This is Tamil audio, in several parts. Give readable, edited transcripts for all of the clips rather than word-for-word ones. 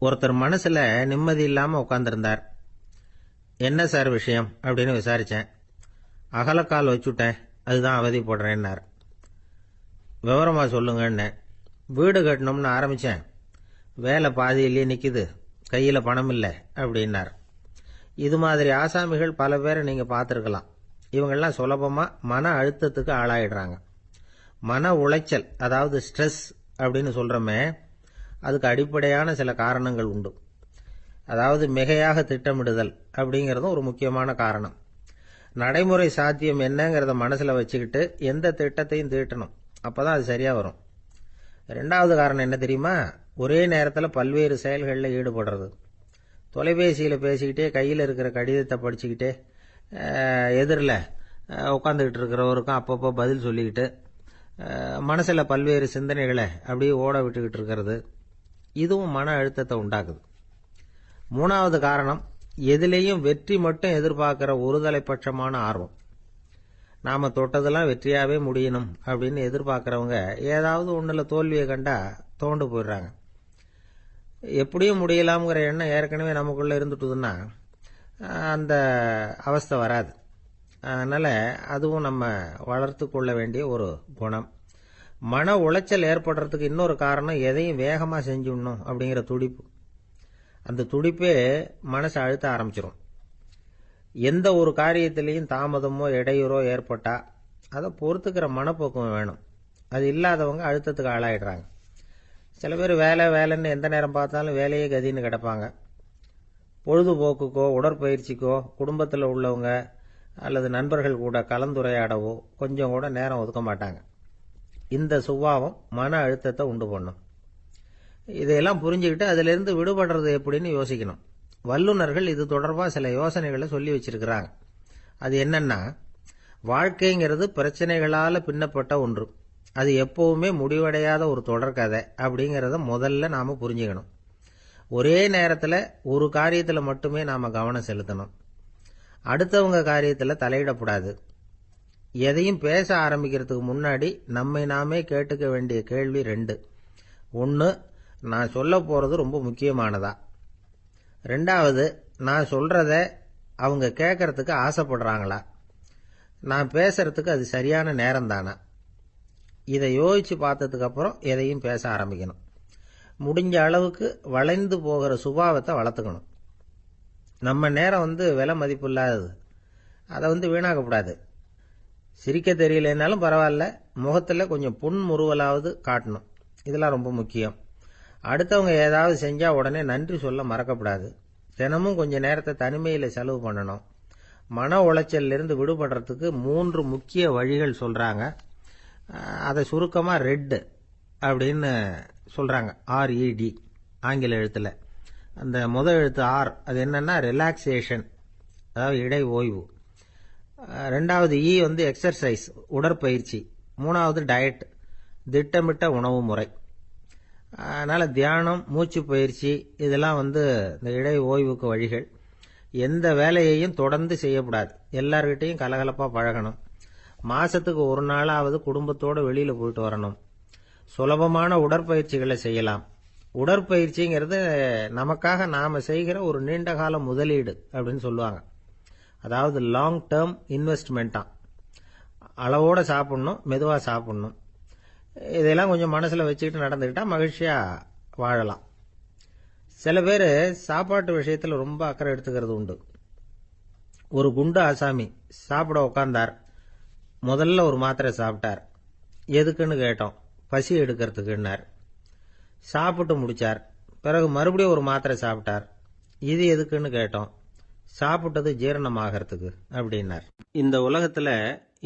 ஒருத்தர் மனசுல நிம்மதி இல்லாம உட்காந்துருந்தார். என்ன சார் விஷயம் அப்படின்னு விசாரிச்சேன். அகலக்கால் வச்சுட்டேன், அதுதான் அவதிப்படுறேன்னார். விவரமா சொல்லுங்கன்னு. வீடு கட்டணும்னு ஆரம்பிச்சேன், வேலை பாதியிலேயே நிக்குது, கையில பணம் இல்லை அப்படின்னார். இது மாதிரி ஆசாமிகள் பல பேரை நீங்க பார்த்துருக்கலாம். இவங்கெல்லாம் சுலபமா மன அழுத்தத்துக்கு ஆளாயிடுறாங்க. மன உளைச்சல், அதாவது ஸ்ட்ரெஸ் அப்படின்னு சொல்றோமே, அதுக்கு அடிப்படையான சில காரணங்கள் உண்டு. அதாவது மிகையாக திட்டமிடுதல் அப்படிங்கிறதும் ஒரு முக்கியமான காரணம். நடைமுறை சாத்தியம் என்னங்கிறத மனசுல வச்சுக்கிட்டு எந்த திட்டத்தையும் தீட்டணும், அப்பதான் அது சரியா வரும். ரெண்டாவது காரணம் என்ன தெரியுமா? ஒரே நேரத்தில் பல்வேறு செயல்களில் ஈடுபடுறது. தொலைபேசியில் பேசிக்கிட்டே கையில் இருக்கிற கடிதத்தை படிச்சுக்கிட்டே எதிரில் உட்காந்துக்கிட்டு இருக்கிறவருக்கும் அப்பப்போ பதில் சொல்லிக்கிட்டு மனசில் பல்வேறு சிந்தனைகளை அப்படியே ஓட விட்டுக்கிட்டு இருக்கிறது, இதுவும் மன அழுத்தத்தை உண்டாக்குது. மூணாவது காரணம், எதிலேயும் வெற்றி மட்டும் எதிர்பார்க்கிற ஒருதலை பட்சமான ஆர்வம். நாம தொட்டதெல்லாம் வெற்றியாவே முடியணும் அப்படின்னு எதிர்பார்க்கிறவங்க ஏதாவது ஒண்ணுல தோல்வியை கண்டா தோண்டு போயிடுறாங்க. எப்படியும் முடியலாம்ங்கிற எண்ணம் ஏற்கனவே நமக்குள்ள இருந்துட்டுதுன்னா அந்த அவஸ்தை வராது. அதனால அதுவும் நம்ம வளர்த்து கொள்ள வேண்டிய ஒரு குணம். மன உளைச்சல் ஏற்படுறதுக்கு இன்னொரு காரணம், எதையும் வேகமா செஞ்சுடணும் அப்படிங்கிற துடிப்பு. அந்த துடிப்பே மனசை அழுத்த ஆரம்பிச்சிடும். எந்த ஒரு காரியத்திலையும் தாமதமோ இடையூறோ ஏற்பட்டா அதை பொறுத்துக்கிற மனப்போக்கம் வேணும். அது இல்லாதவங்க அழுத்தத்துக்கு ஆளாயிடுறாங்க. சில பேர் வேலை வேலைன்னு எந்த நேரம் பார்த்தாலும் வேலையே கதின்னு கிடப்பாங்க. பொழுதுபோக்குக்கோ உடற்பயிற்சிக்கோ குடும்பத்தில் உள்ளவங்க அல்லது நண்பர்கள் கூட கலந்துரையாடவோ கொஞ்சம் கூட நேரம் ஒதுக்க மாட்டாங்க. இந்த சுபாவம் மன அழுத்தத்தை உண்டு பண்ணும். இதையெல்லாம் புரிஞ்சுக்கிட்டு அதிலிருந்து விடுபடுறது எப்படின்னு யோசிக்கணும். வல்லுநர்கள் இது தொடர்பாக சில யோசனைகளை சொல்லி வச்சிருக்கிறாங்க. அது என்னன்னா, வாழ்க்கைங்கிறது பிரச்சனைகளால பின்னப்பட்ட ஒன்று. அது எப்பவுமே முடிவடையாத ஒரு தொடர்கதை அப்படிங்கிறத முதல்ல நாம புரிஞ்சுக்கணும். ஒரே நேரத்தில் ஒரு காரியத்தில் மட்டுமே நாம கவனம் செலுத்தணும். அடுத்தவங்க காரியத்தில் தலையிடக்கூடாது. எதையும் பேச ஆரம்பிக்கிறதுக்கு முன்னாடி நம்மை நாமே கேட்டுக்க வேண்டிய கேள்வி ரெண்டு. ஒன்று, நான் சொல்ல போறது ரொம்ப முக்கியமானதா? ரெண்டாவது, நான் சொல்றத அவங்க கேட்கறதுக்கு ஆசைப்படுறாங்களா? நான் பேசுறதுக்கு அது சரியான நேரம் தானா? இதை யோசிச்சு பார்த்ததுக்கு அப்புறம் எதையும் பேச ஆரம்பிக்கணும். முடிஞ்ச அளவுக்கு வளைந்து போகிற சுபாவத்தை வளர்த்துக்கணும். நம்ம நேரம் விலை மதிப்பு இல்லாதது, அதை வீணாக்கக்கூடாது. சிரிக்க தெரியலனாலும் பரவாயில்ல, முகத்தில் கொஞ்சம் புன்முறுவலாவது காட்டணும். இதெல்லாம் ரொம்ப முக்கியம். அடுத்தவங்க ஏதாவது செஞ்சா உடனே நன்றி சொல்ல மறக்கப்படாது. தினமும் கொஞ்சம் நேரத்தை தனிமையில் செலவு பண்ணணும். மன உளைச்சலிருந்து விடுபடுறதுக்கு 3 முக்கிய வழிகள் சொல்றாங்க. அதை சுருக்கமாக ரெட் அப்படின்னு சொல்றாங்க. RED ஆங்கில எழுத்துல. அந்த முதல் எழுத்து ஆர், அது என்னன்னா ரிலாக்ஸேஷன், அதாவது இடை ஓய்வு. ரெண்டாவது எக்ஸர்சைஸ், உடற்பயிற்சி. மூணாவது டயட், திட்டமிட்ட உணவு முறை. அதனால தியானம், மூச்சு பயிற்சி இதெல்லாம் இந்த இடை ஓய்வுக்கு வழிகள். எந்த வேலையையும் தொடர்ந்து செய்யக்கூடாது. எல்லார்கிட்டையும் கலகலப்பா பழகணும். மாசத்துக்கு ஒரு நாளாவது குடும்பத்தோடு வெளியில போயிட்டு வரணும். சுலபமான உடற்பயிற்சிகளை செய்யலாம். உடற்பயிற்சிங்கிறது நமக்காக நாம செய்கிற ஒரு நீண்டகால முதலீடு அப்படின்னு சொல்லுவாங்க. அதாவது லாங் டேர்ம் இன்வெஸ்ட்மெண்டா. அளவோட சாப்பிடணும், மெதுவா சாப்பிடணும். இதெல்லாம் கொஞ்சம் மனசுல வச்சுக்கிட்டு நடந்துக்கிட்டா மகிழ்ச்சியா வாழலாம். சில பேர் சாப்பாட்டு விஷயத்துல ரொம்ப அக்கறை எடுத்துக்கிறது உண்டு. ஒரு குண்டு ஆசாமி சாப்பிட உட்கார்ந்தார். முதல்ல ஒரு மாத்திரை சாப்பிட்டார். எதுக்குன்னு கேட்டோம். பசி எடுக்கிறதுக்குன்னார். சாப்பிட்டு முடிச்சார். பிறகு மறுபடியும் ஒரு மாத்திரை சாப்பிட்டார். இது எதுக்குன்னு கேட்டோம். சாப்பிட்டது ஜீரணமாகறதுக்கு அப்படின்னார். இந்த உலகத்துல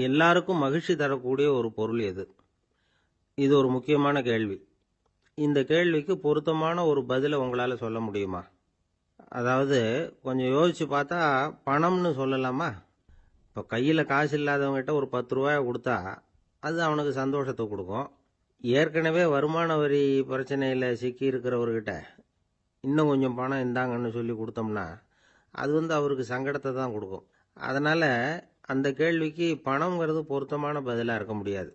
எல்லாருக்கும் மகிழ்ச்சி தரக்கூடிய ஒரு பொருள் எது? இது ஒரு முக்கியமான கேள்வி. இந்த கேள்விக்கு பொருத்தமான ஒரு பதிலை உங்களால சொல்ல முடியுமா? அதாவது கொஞ்சம் யோசிச்சு பார்த்தா பணம்னு சொல்லலாமா? இப்போ கையில் காசு இல்லாதவங்ககிட்ட ஒரு 10 ரூபாய் கொடுத்தா அது அவனுக்கு சந்தோஷத்தை கொடுக்கும். ஏற்கனவே வருமான வரி பிரச்சனையில் சிக்கி இருக்கிறவர்கிட்ட இன்னும் கொஞ்சம் பணம் இந்தாங்கன்னு சொல்லி கொடுத்தோம்னா அது அவருக்கு சங்கடத்தை தான் கொடுக்கும். அதனால அந்த கேள்விக்கு பணம்ங்கிறது பொருத்தமான பதிலாக இருக்க முடியாது.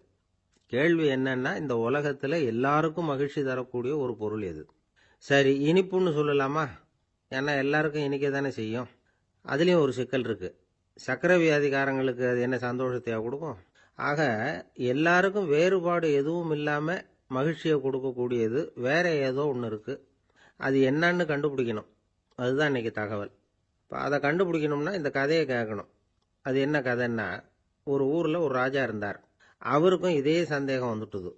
கேள்வி என்னன்னா, இந்த உலகத்தில் எல்லாருக்கும் மகிழ்ச்சி தரக்கூடிய ஒரு பொருள் எது? சரி, இனிப்புன்னு சொல்லலாமா? ஏன்னா எல்லாருக்கும் இனிக்க தானே செய்யும். அதுலேயும் ஒரு சிக்கல் இருக்கு. சர்க்கரை வியாதிக்காரங்களுக்கு அது என்ன சந்தோஷத்தையா கொடுக்கும்? ஆக எல்லாருக்கும் வேறுபாடு எதுவும் இல்லாமல் மகிழ்ச்சியை கொடுக்கக்கூடியது வேற ஏதோ ஒன்று இருக்கு. அது என்னன்னு கண்டுபிடிக்கணும். அதுதான் இன்னைக்கு தகவல். இப்போ அதை கண்டுபிடிக்கணும்னா இந்த கதையை கேட்கணும். அது என்ன கதைன்னா, ஒரு ஊரில் ஒரு ராஜா இருந்தார். அவருக்கும் இதே சந்தேகம் வந்துட்டுது.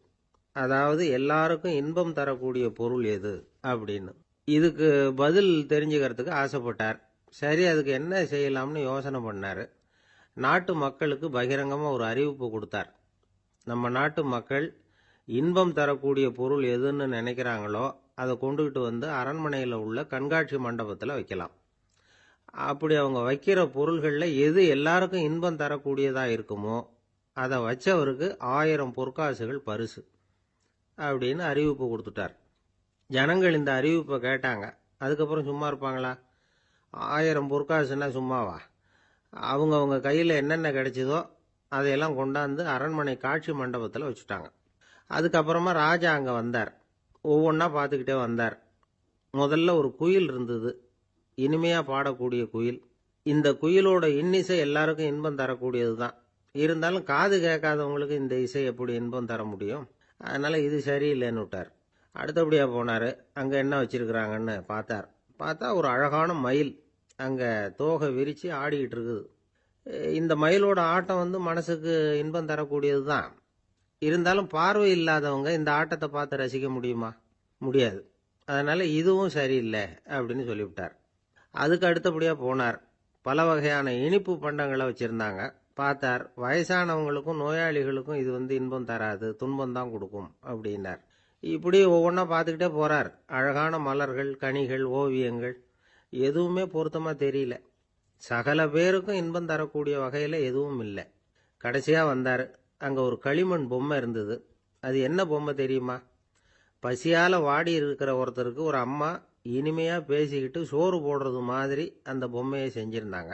அதாவது எல்லாருக்கும் இன்பம் தரக்கூடிய பொருள் எது அப்படின்னு. இதுக்கு பதில் தெரிஞ்சுக்கிறதுக்கு ஆசைப்பட்டார். சரி, அதுக்கு என்ன செய்யலாம்னு யோசனை பண்ணார். நாட்டு மக்களுக்கு பகிரங்கமாக ஒரு அறிவிப்பு கொடுத்தார். நம்ம நாட்டு மக்கள் இன்பம் தரக்கூடிய பொருள் எதுன்னு நினைக்கிறாங்களோ அதை கொண்டுகிட்டு வந்து அரண்மனையில் உள்ள கண்காட்சி மண்டபத்தில் வைக்கலாம். அப்படி அவங்க வைக்கிற பொருள்களில் எது எல்லாருக்கும் இன்பம் தரக்கூடியதாக இருக்குமோ அதை வச்சவருக்கு 1000 பொற்காசுகள் பரிசு அப்படின்னு அறிவிப்பு கொடுத்துட்டார். ஜனங்கள் இந்த அறிவிப்பை கேட்டாங்க. அதுக்கப்புறம் சும்மா இருப்பாங்களா? 1000 பொற்காசுன்னா சும்மாவா? அவங்க கையில் என்னென்ன கிடைச்சதோ அதையெல்லாம் கொண்டாந்து அரண்மனை காட்சி மண்டபத்தில் வச்சுட்டாங்க. அதுக்கப்புறமா ராஜா அங்கே வந்தார். ஒவ்வொன்றா பார்த்துக்கிட்டே வந்தார். முதல்ல ஒரு குயில் இருந்தது, இனிமையாக பாடக்கூடிய குயில். இந்த குயிலோட இன்னிசை எல்லாருக்கும் இன்பம் தரக்கூடியது தான். இருந்தாலும் காது கேட்காதவங்களுக்கு இந்த இசை எப்படி இன்பம் தர முடியும்? அதனால் இது சரியில்லைன்னு விட்டார். அடுத்தபடியாக போனார். அங்கே என்ன வச்சிருக்கிறாங்கன்னு பார்த்தா ஒரு அழகான மயில் அங்கே தோகை விரித்து ஆடிக்கிட்டு இருக்குது. இந்த மயிலோட ஆட்டம் மனசுக்கு இன்பம் தரக்கூடியது தான். இருந்தாலும் பார்வை இல்லாதவங்க இந்த ஆட்டத்தை பார்த்து ரசிக்க முடியுமா? முடியாது. அதனால் இதுவும் சரியில்லை அப்படின்னு சொல்லிவிட்டார். அதுக்கு அடுத்தபடியாக போனார். பல வகையான இனிப்பு பண்டங்களை வச்சுருந்தாங்க. பார்த்தார், வயசானவங்களுக்கும் நோயாளிகளுக்கும் இது இன்பம் தராது, துன்பம் தான் கொடுக்கும் அப்படின்னார். இப்படி ஒவ்வொன்றா பார்த்துக்கிட்டே போகிறார். அழகான மலர்கள், கனிகள், ஓவியங்கள் எதுவுமே பொருத்தமாக தெரியல. சகல பேருக்கும் இன்பம் தரக்கூடிய வகையில் எதுவும் இல்லை. கடைசியாக வந்தார். அங்கே ஒரு களிமண் பொம்மை இருந்தது. அது என்ன பொம்மை தெரியுமா? பசியால் வாடி இருக்கிற ஒருத்தருக்கு ஒரு அம்மா இனிமையாக பேசிக்கிட்டு சோறு போடுறது மாதிரி அந்த பொம்மையை செஞ்சுருந்தாங்க.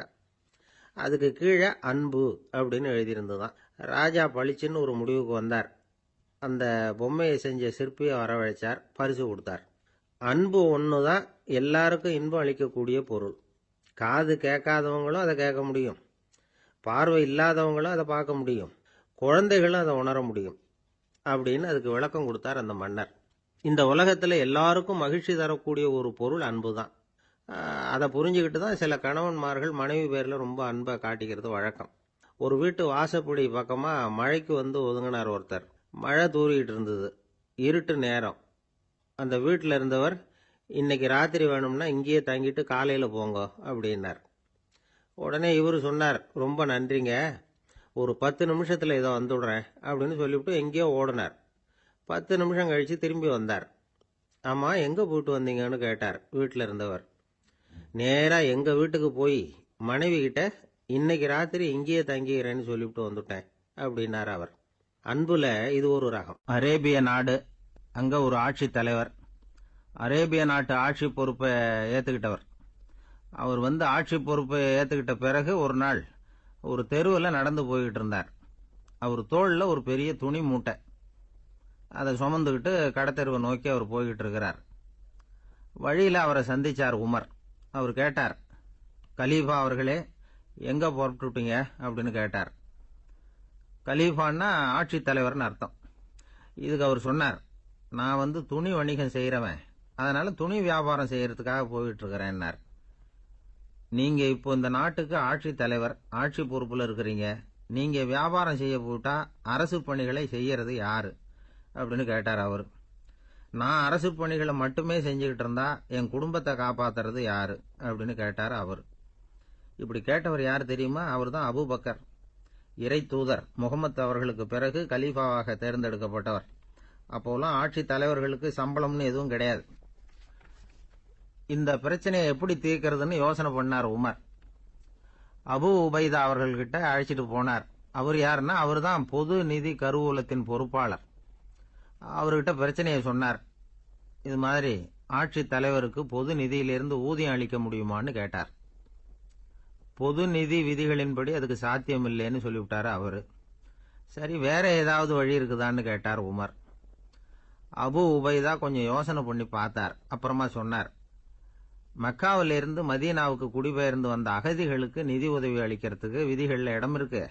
அதுக்கு கீழே அன்பு அப்படின்னு எழுதியிருந்துதான். ராஜா பளிச்சுன்னு ஒரு முடிவுக்கு வந்தார். அந்த பொம்மையை செஞ்ச சிற்பியை வரவழைச்சார், பரிசு கொடுத்தார். அன்பு ஒன்று தான் எல்லாருக்கும் இன்பம் அளிக்கக்கூடிய பொருள். காது கேட்காதவங்களும் அதை கேட்க முடியும், பார்வை இல்லாதவங்களும் அதை பார்க்க முடியும், குழந்தைகளும் அதை உணர முடியும் அப்படின்னு அதுக்கு விளக்கம் கொடுத்தார் அந்த மன்னர். இந்த உலகத்தில் எல்லாருக்கும் மகிழ்ச்சி தரக்கூடிய ஒரு பொருள் அன்பு தான். அதை புரிஞ்சுக்கிட்டு தான் சில கணவன்மார்கள் மனைவி பேரில் ரொம்ப அன்பை காட்டிக்கிறது வழக்கம். ஒரு வீட்டு வாசப்படி பக்கமாக மழைக்கு ஒதுங்கினார் ஒருத்தர். மழை தூரிக்கிட்டு இருந்தது, இருட்டு நேரம். அந்த வீட்டில் இருந்தவர், இன்னைக்கு ராத்திரி வேணும்னா இங்கேயே தங்கிட்டு காலையில் போங்க அப்படின்னார். உடனே இவர் சொன்னார், ரொம்ப நன்றிங்க, ஒரு 10 நிமிஷத்தில் இதை வந்துவிடுறேன் அப்படின்னு சொல்லிவிட்டு எங்கேயோ ஓடினார். 10 நிமிஷம் கழித்து திரும்பி வந்தார். ஆமாம், எங்கே போயிட்டு வந்தீங்கன்னு கேட்டார் வீட்டில் இருந்தவர். நேராக எங்கள் வீட்டுக்கு போய் மனைவி கிட்ட இன்னைக்கு ராத்திரி இங்கேயே தங்கிக்கிறேன்னு சொல்லிவிட்டு வந்துட்டேன் அப்படின்னார் அவர். அன்புல இது ஒரு ரகம். அரேபிய நாடு, அங்கே ஒரு ஆட்சி தலைவர். அரேபிய நாட்டு ஆட்சி பொறுப்பை ஏற்றுக்கிட்டவர். அவர் ஆட்சி பொறுப்பை ஏற்றுக்கிட்ட பிறகு ஒரு நாள் ஒரு தெருவில் நடந்து போய்கிட்டு இருந்தார். அவர் தோளில் ஒரு பெரிய துணி மூட்டை, அதை சுமந்துக்கிட்டு கடத்தெருவை நோக்கி அவர் போய்கிட்டு இருக்கிறார். வழியில் அவரை சந்திச்சார் உமர். அவர் கேட்டார், கலீஃபா அவர்களே, எங்கே புறப்பட்டுட்டீங்க அப்படின்னு கேட்டார். கலீஃபான்னா ஆட்சி தலைவர்னு அர்த்தம். இதுக்கு அவர் சொன்னார், நான் துணி வணிகம் செய்கிறவன், அதனால துணி வியாபாரம் செய்யறதுக்காக போயிட்டு இருக்கிறேன்னார். நீங்க இப்போ இந்த நாட்டுக்கு ஆட்சி தலைவர், ஆட்சி பொறுப்புல இருக்கிறீங்க, நீங்க வியாபாரம் செய்ய போட்டா அரசு பணிகளை செய்யறது யாரு அப்படின்னு கேட்டார் அவர். நான் அரசு பணிகளை மட்டுமே செஞ்சுக்கிட்டு இருந்தா என் குடும்பத்தை காப்பாத்துறது யாரு அப்படின்னு கேட்டார் அவர். இப்படி கேட்டவர் யார் தெரியுமா? அவர் தான் அபூபக்கர், இறை தூதர் முகமது அவர்களுக்கு பிறகு கலீஃபாவாக தேர்ந்தெடுக்கப்பட்டவர். அப்போலாம் ஆட்சி தலைவர்களுக்கு சம்பளம்னு எதுவும் கிடையாது. இந்த பிரச்சனையை எப்படி தீர்க்கிறதுன்னு யோசனை பண்ணார் உமர். அபு உபைதா அவர்கள்கிட்ட அழைச்சிட்டு போனார். அவர் யாருன்னா, அவர் தான் பொது நிதி கருவூலத்தின் பொறுப்பாளர். அவர்கிட்ட பிரச்சனையை சொன்னார். இது மாதிரி ஆட்சி தலைவருக்கு பொது நிதியிலிருந்து ஊதியம் அளிக்க முடியுமான்னு கேட்டார். பொது நிதி விதிகளின்படி அதுக்கு சாத்தியம் இல்லைன்னு சொல்லிவிட்டாரு அவரு. சரி, வேற ஏதாவது வழி இருக்குதான்னு கேட்டார் உமர். அபு உபைதா கொஞ்சம் யோசனை பண்ணி பார்த்தார். அப்புறமா சொன்னார், மக்காவிலிருந்து மதீனாவுக்கு குடிபெயர்ந்து வந்த அகதிகளுக்கு நிதி உதவி அளிக்கிறதுக்கு விதிகள்ல இடம் இருக்கு.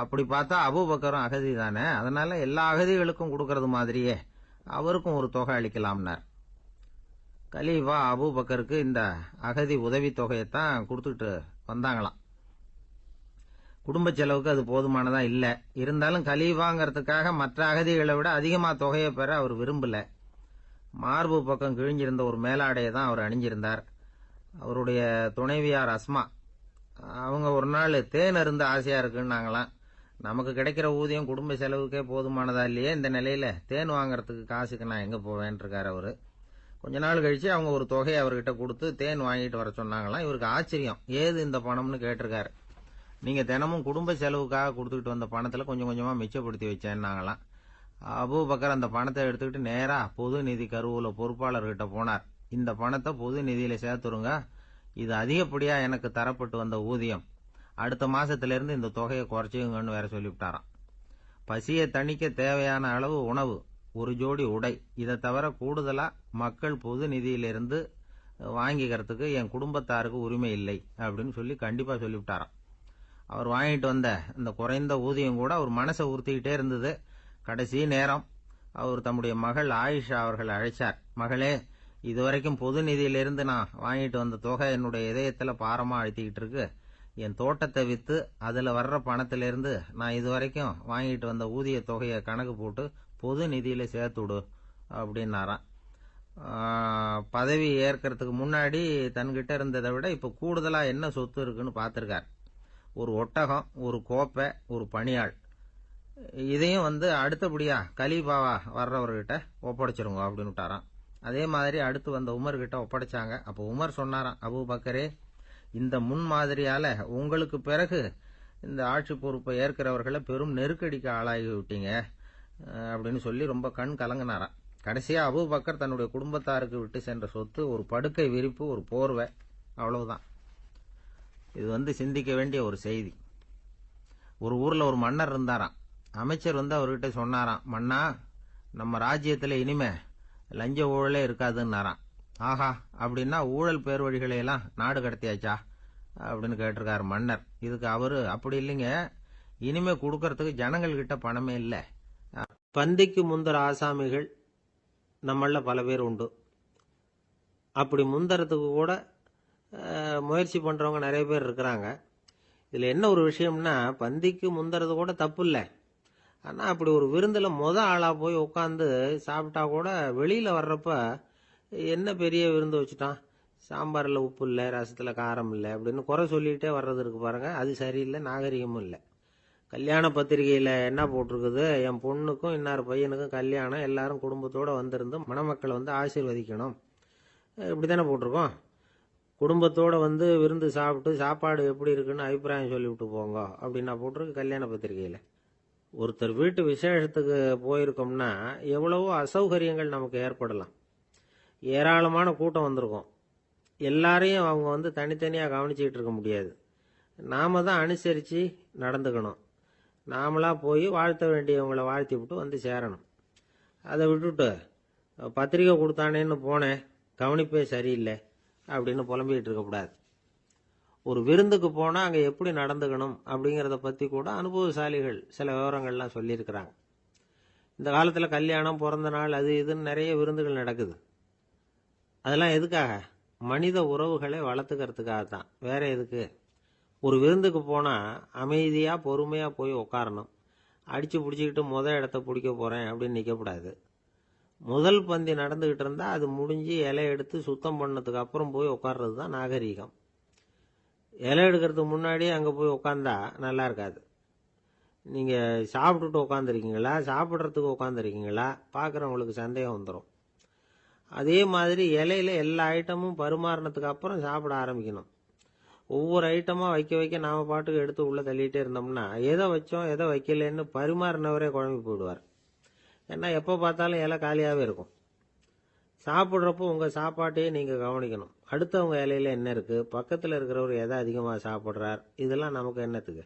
அப்படி பார்த்தா அபூபக்கரும் அகதி தானே, அதனால எல்லா அகதிகளுக்கும் கொடுக்கறது மாதிரியே அவருக்கும் ஒரு தொகை அளிக்கலாம்னார். கலீஃபா அபூபக்கருக்கு இந்த அகதி உதவி தொகையைத்தான் கொடுத்துட்டு வந்தாங்களாம். குடும்ப செலவுக்கு அது போதுமானதா இல்ல. இருந்தாலும் கலீஃபாங்கிறதுக்காக மற்ற அகதிகளை விட அதிகமா தொகையை பெற அவர் விரும்பல. மார்பு பக்கம் கிழிஞ்சிருந்த ஒரு மேலாடையை தான் அவர் அணிஞ்சிருந்தார். அவருடைய துணைவியார் அஸ்மா அவங்க ஒரு நாள் தேன் அருந்த ஆசையா இருக்குன்னாங்களாம். நமக்கு கிடைக்கிற ஊதியம் குடும்ப செலவுக்கே போதுமானதா இல்லையே, இந்த நிலையில தேன் வாங்கறதுக்கு காசுக்கு நான் எங்க போவேன் இருக்காரு அவரு. கொஞ்ச நாள் கழிச்சு அவங்க ஒரு தொகையை அவர்கிட்ட கொடுத்து தேன் வாங்கிட்டு வர சொன்னாங்களாம். இவருக்கு ஆச்சரியம், ஏது இந்த பணம்னு கேட்டிருக்காரு. நீங்க தினமும் குடும்ப செலவுக்காக கொடுத்துக்கிட்டு வந்த பணத்துல கொஞ்சம் கொஞ்சமா மிச்சப்படுத்தி வச்சேன்னாங்களாம். அபூபக்கர் அந்த பணத்தை எடுத்துக்கிட்டு நேரா பொது நிதி கருவூல பொறுப்பாளர்கிட்ட போனார். இந்த பணத்தை பொது நிதியில சேர்த்துருங்க, இது அதிகப்படியா எனக்கு தரப்பட்டு வந்த ஊதியம், அடுத்த மாசத்துல இருந்து இந்த தொகையை குறைச்சுங்கன்னு வேற சொல்லிவிட்டாராம். பசியை தணிக்க தேவையான அளவு உணவு, ஒரு ஜோடி உடை, இதை தவிர கூடுதலா மக்கள் பொது நிதியிலிருந்து வாங்கிக்கிறதுக்கு என் குடும்பத்தாருக்கு உரிமை இல்லை அப்படின்னு சொல்லி கண்டிப்பா சொல்லிவிட்டாராம். அவர் வாங்கிட்டு வந்த இந்த குறைந்த ஊதியம் கூட அவர் மனசை உறுத்திக்கிட்டே இருந்தது. கடைசி நேரம் அவர் தம்முடைய மகள் ஆயிஷா அவர்களை அழைச்சார். மகளே, இதுவரைக்கும் பொது நிதியிலிருந்து நான் வாங்கிட்டு வந்த தொகை என்னுடைய இதயத்துல பாரமா அழுத்திக்கிட்டு இருக்கு. என் தோட்டத்தை வித்து அதுல வர்ற பணத்திலிருந்து நான் இதுவரைக்கும் வாங்கிட்டு வந்த ஊதிய தொகையை கணக்கு போட்டு பொது நிதியில சேர்த்து விடு அப்படின்னாராம். பதவி ஏற்கிறதுக்கு முன்னாடி தன்கிட்ட இருந்ததை விட இப்ப கூடுதலா என்ன சொத்து இருக்குன்னு பார்த்திருக்கார். ஒரு ஒட்டகம், ஒரு கோப்பை, ஒரு பணியாள், இதையும் அடுத்தபடியா கலீஃபாவா வர்றவர்கிட்ட ஒப்படைச்சிருங்க அப்படின்னு விட்டாராம். அதே மாதிரி அடுத்து வந்த உமர் கிட்ட ஒப்படைச்சாங்க. அப்போ உமர் சொன்னாராம், அபூபக்கரே, இந்த முன்மாதிரியால உங்களுக்கு பிறகு இந்த ஆட்சி பொறுப்பை ஏற்கிறவர்களை பெரும் நெருக்கடிக்கு ஆளாகி விட்டீங்க அப்படின்னு சொல்லி ரொம்ப கண் கலங்கினாராம். கடைசியா அபூபக்கர் தன்னுடைய குடும்பத்தாருக்கு விட்டு சென்ற சொத்து ஒரு படுக்கை விரிப்பு, ஒரு போர்வை, அவ்வளவுதான். இது சிந்திக்க வேண்டிய ஒரு செய்தி. ஒரு ஊர்ல ஒரு மன்னர் இருந்தாராம். அமைச்சர் அவர்கிட்ட சொன்னாராம், மன்னா, நம்ம ராஜ்யத்துல இனிமே லஞ்ச ஊழலே இருக்காதுன்னாராம். ஆஹா, அப்படின்னா ஊழல் பேர் வழிகளை எல்லாம் நாடு கடத்தியாச்சா அப்படின்னு கேட்டிருக்காரு மன்னர். இதுக்கு அவரு, அப்படி இல்லைங்க, இனிமே கொடுக்கறதுக்கு ஜனங்கள் கிட்ட பணமே இல்லை. பந்திக்கு முந்தர ஆசாமிகள் நம்மள பல பேர் உண்டு. அப்படி முந்தறதுக்கு கூட முயற்சி பண்றவங்க நிறைய பேர் இருக்கிறாங்க. இதுல என்ன ஒரு விஷயம்னா, பந்திக்கு முந்தறது கூட தப்பு இல்லை. ஆனா அப்படி ஒரு விருந்துல ஆளா போய் உட்காந்து சாப்பிட்டா கூட வெளியில வர்றப்ப என்ன பெரிய விருந்து வச்சுட்டான், சாம்பார்ல உப்பு இல்லை, ரசத்துல காரம் இல்லை அப்படின்னு குறை சொல்லிட்டே வர்றது இருக்கு பாருங்க, அது சரியில்லை, நாகரிகமும் இல்லை. கல்யாண பத்திரிகையில என்ன போட்டிருக்குது, என் பொண்ணுக்கும் இன்னார் பையனுக்கும் கல்யாணம், எல்லாரும் குடும்பத்தோட வந்திருந்து மணமக்களை ஆசீர்வதிக்கணும், இப்படித்தானே போட்டிருக்கோம். குடும்பத்தோட விருந்து சாப்பிட்டு சாப்பாடு எப்படி இருக்குன்னு அபிப்பிராயம் சொல்லிவிட்டு போங்க அப்படின்னா போட்டிருக்கு கல்யாண பத்திரிகையில. ஒருத்தர் வீட்டு விசேஷத்துக்கு போயிருக்கோம்னா எவ்வளவோ அசௌகரியங்கள் நமக்கு ஏற்படலாம். ஏராளமான கூட்டம் வந்திருக்கும். எல்லாரையும் அவங்க தனித்தனியா கவனிச்சுக்கிட்டு இருக்க முடியாது. நாம தான் அனுசரிச்சு நடந்துக்கணும். நாமளா போய் வாழ்த்த வேண்டியவங்களை வாழ்த்தி விட்டு சேரணும். அதை விட்டுட்டு பத்திரிக்கை கொடுத்தானேன்னு போனேன், கவனிப்பே சரியில்லை அப்படின்னு புலம்பிக்கிட்டு இருக்கக்கூடாது. ஒரு விருந்துக்கு போனா அங்க எப்படி நடந்துக்கணும் அப்படிங்கறத பத்தி கூட அனுபவசாலிகள் சில விவரங்கள்லாம் சொல்லியிருக்கிறாங்க. இந்த காலத்துல கல்யாணம், பிறந்த நாள், அது இதுன்னு நிறைய விருந்துகள் நடக்குது. அதெல்லாம் எதுக்காக? மனித உறவுகளை வளர்த்துக்கிறதுக்காகத்தான், வேற எதுக்கு? ஒரு விருந்துக்கு போனா அமைதியா பொறுமையா போய் உட்காரணும். அடிச்சு பிடிச்சிக்கிட்டு இடத்த பிடிக்க போறேன் அப்படின்னு நிற்கக்கூடாது. முதல் பந்தி நடந்துகிட்டு இருந்தா அது முடிஞ்சு இலை எடுத்து சுத்தம் பண்ணதுக்கு அப்புறம் போய் உட்கார்றது தான் நாகரீகம். இலை எடுக்கிறதுக்கு முன்னாடி அங்க போய் உட்காந்தா நல்லா இருக்காது. நீங்க சாப்பிட்டுட்டு உட்காந்துருக்கீங்களா, சாப்பிட்றதுக்கு உட்காந்துருக்கீங்களா, பாக்குறவங்களுக்கு சந்தேகம் வந்துடும். அதே மாதிரி இலையில எல்லா ஐட்டமும் பரிமாறினதுக்கு அப்புறம் சாப்பிட ஆரம்பிக்கணும். ஒவ்வொரு ஐட்டமா வைக்க வைக்க நாம பாட்டுக்கு எடுத்து உள்ள தள்ளிட்டே இருந்தோம்னா எதை வச்சோம் எதை வைக்கலன்னு பரிமாறினவரே குழம்பி போயிடுவார். ஏன்னா எப்ப பார்த்தாலும் இலை காலியாவே இருக்கும். சாப்பிட்றப்போ உங்க சாப்பாட்டையே நீங்க கவனிக்கணும். அடுத்தவங்க இலையில என்ன இருக்கு, பக்கத்துல இருக்கிறவர் எதை அதிகமா சாப்பிட்றார், இதெல்லாம் நமக்கு என்னத்துக்கு?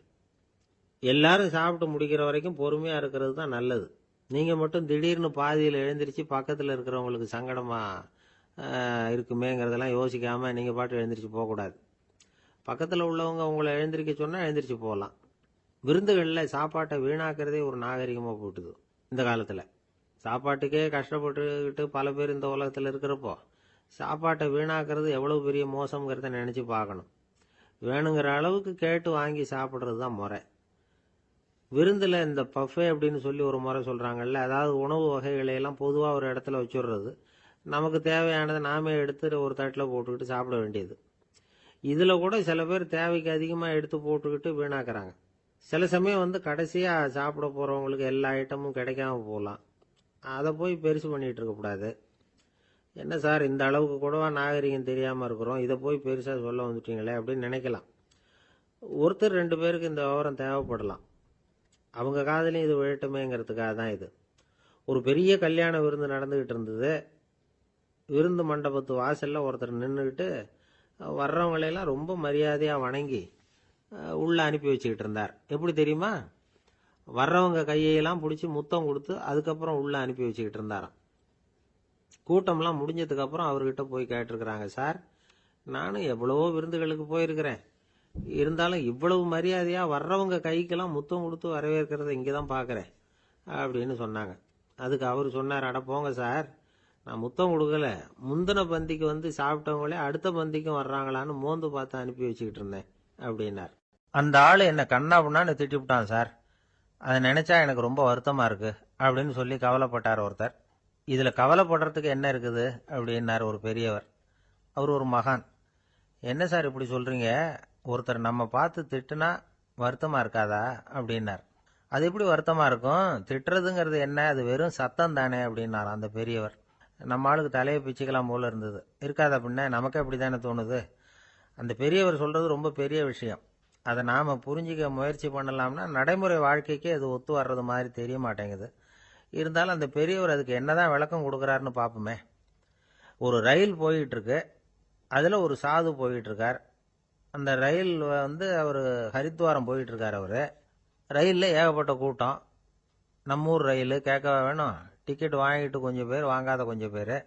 எல்லாரும் சாப்பிட்டு முடிக்கிற வரைக்கும் பொறுமையா இருக்கிறது தான் நல்லது. நீங்கள் மட்டும் திடீர்னு பாதியில் எழுந்திரிச்சு பக்கத்தில் இருக்கிறவங்களுக்கு சங்கடமா இருக்குமேங்கிறதெல்லாம் யோசிக்காமல் நீங்கள் பாட்டு எழுந்திரிச்சு போகக்கூடாது. பக்கத்தில் உள்ளவங்க உங்களை எழுந்திரிக்க சொன்னால் எழுந்திரிச்சு போகலாம். விருந்துகளில் சாப்பாட்டை வீணாக்கிறதே ஒரு நாகரிகமாக போட்டுது இந்த காலத்தில். சாப்பாட்டுக்கே கஷ்டப்பட்டுக்கிட்டு பல பேர் இந்த உலகத்தில் இருக்கிறப்போ சாப்பாட்டை வீணாக்கிறது எவ்வளவு பெரிய மோசங்கிறத நினச்சி பார்க்கணும். வேணுங்கிற அளவுக்கு கேட்டு வாங்கி சாப்பிட்றது தான் முறை. விருந்தில் இந்த பஃபே அப்படின்னு சொல்லி ஒரு முறை சொல்கிறாங்கல்ல, அதாவது உணவு வகைகளையெல்லாம் பொதுவாக ஒரு இடத்துல வச்சுடுறது, நமக்கு தேவையானதை நாமே எடுத்து ஒரு தட்டில் போட்டுக்கிட்டு சாப்பிட வேண்டியது. இதில் கூட சில பேர் தேவைக்கு அதிகமாக எடுத்து போட்டுக்கிட்டு வீணாக்குறாங்க. சில சமயம் கடைசியாக சாப்பிட போகிறவங்களுக்கு எல்லா ஐட்டமும் கிடைக்காம போகலாம். அதை போய் பெருசு பண்ணிகிட்டு இருக்கக்கூடாது. என்ன சார் இந்த அளவுக்கு கூடவா நாகரிகம் தெரியாமல் இருக்கிறோம், இதை போய் பெருசாக சொல்ல வந்துட்டீங்களே அப்படின்னு நினைக்கலாம். ஒருத்தர் 2 பேருக்கு இந்த விவரம் தேவைப்படலாம். அவங்க காதலையும் இது விழட்டுமேங்கிறதுக்காக தான் இது. ஒரு பெரிய கல்யாண விருந்து நடந்துக்கிட்டு இருந்தது. விருந்து மண்டபத்து வாசலில் ஒருத்தர் நின்றுக்கிட்டு வர்றவங்களையெல்லாம் ரொம்ப மரியாதையாக வணங்கி உள்ளே அனுப்பி வச்சுக்கிட்டு இருந்தார். எப்படி தெரியுமா? வர்றவங்க கையெல்லாம் பிடிச்சி முத்தம் கொடுத்து அதுக்கப்புறம் உள்ளே அனுப்பி வச்சுக்கிட்டு இருந்தாராம். கூட்டம்லாம் முடிஞ்சதுக்கப்புறம் அவர்கிட்ட போய் கேட்டிருக்கிறாங்க, சார் நானும் எவ்வளவோ விருந்துகளுக்கு போயிருக்கிறேன், இருந்தாலும் இவ்வளவு மரியாதையாக வர்றவங்க கைக்கெல்லாம் முத்தம் கொடுத்து வரவேற்கிறத இங்கே தான் பார்க்குறேன் அப்படின்னு சொன்னாங்க. அதுக்கு அவர் சொன்னார், அட போங்க சார், நான் முத்தம் கொடுக்கல, முந்தின பந்திக்கு சாப்பிட்டவங்களே அடுத்த பந்திக்கும் வர்றாங்களான்னு மோந்து பார்த்து அனுப்பி வச்சுக்கிட்டு இருந்தேன் அப்படின்னார். அந்த ஆள் என்னை கண்ணாப்புண்ணான்னு திட்டிவிட்டான் சார், அதை நினைச்சா எனக்கு ரொம்ப வருத்தமாக இருக்கு அப்படின்னு சொல்லி கவலைப்பட்டார் ஒருத்தர். இதில் கவலைப்படுறதுக்கு என்ன இருக்குது அப்படின்னார் ஒரு பெரியவர். அவர் ஒரு மகான். என்ன சார் இப்படி சொல்கிறீங்க, ஒருத்தர் நம்ம பார்த்து திட்டுனா வருத்தமாக இருக்காதா அப்படின்னார். அது எப்படி வருத்தமாக இருக்கும், திட்டுறதுங்கிறது என்ன, அது வெறும் சத்தம் தானே அப்படின்னார் அந்த பெரியவர். நம்ம ஆளுக்கு தலையை பிச்சுக்கலாம் போல இருந்தது. இருக்காது அப்படின்னா நமக்கு அப்படி தானே தோணுது. அந்த பெரியவர் சொல்கிறது ரொம்ப பெரிய விஷயம். அதை நாம் புரிஞ்சிக்க முயற்சி பண்ணலாம்னா நடைமுறை வாழ்க்கைக்கே அது ஒத்து வர்றது மாதிரி தெரிய மாட்டேங்குது. இருந்தாலும் அந்த பெரியவர் அதுக்கு என்னதான் விளக்கம் கொடுக்குறாருன்னு பார்ப்போமே. ஒரு ரயில் போயிட்டுருக்கு, அதில் ஒரு சாது போயிட்டுருக்கார். அந்த ரயில் அவர் ஹரித்வாரம் போயிட்டுருக்கார். அவர் ரயிலில் ஏகப்பட்ட கூட்டம். நம்ம ஊர் ரயில் கேட்க வேணும், டிக்கெட் வாங்கிட்டு கொஞ்சம் பேர், வாங்காத கொஞ்சம் பேர்.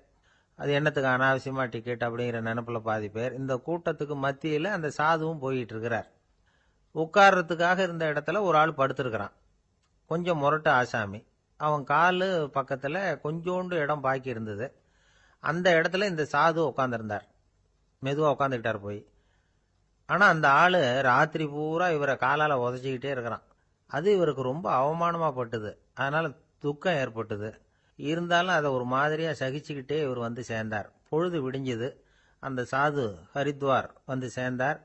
அது என்னத்துக்கு அனாவசியமாக டிக்கெட் அப்படிங்கிற நினப்பில் பாதி பேர். இந்த கூட்டத்துக்கு மத்தியில் அந்த சாதுவும் போயிட்டு இருக்கிறார். உட்கார்றதுக்காக இருந்த இடத்துல ஒரு ஆள் படுத்திருக்கிறான். கொஞ்சம் முரட்டு ஆசாமி. அவன் கால் பக்கத்தில் கொஞ்சோண்டு இடம் பாக்கி இருந்தது. அந்த இடத்துல இந்த சாது உட்காந்துருந்தார். மெதுவாக உட்காந்துக்கிட்டார் போய். ஆனால் அந்த ஆள் ராத்திரி பூரா இவரை காலால் உதச்சிக்கிட்டே இருக்கிறான். அது இவருக்கு ரொம்ப அவமானமாக பட்டுது. அதனால் துக்கம் ஏற்பட்டுது. இருந்தாலும் அதை ஒரு மாதிரியாக சகிச்சுக்கிட்டே இவர் சேர்ந்தார். பொழுது விடிஞ்சுது. அந்த சாது ஹரித்வார் சேர்ந்தார்.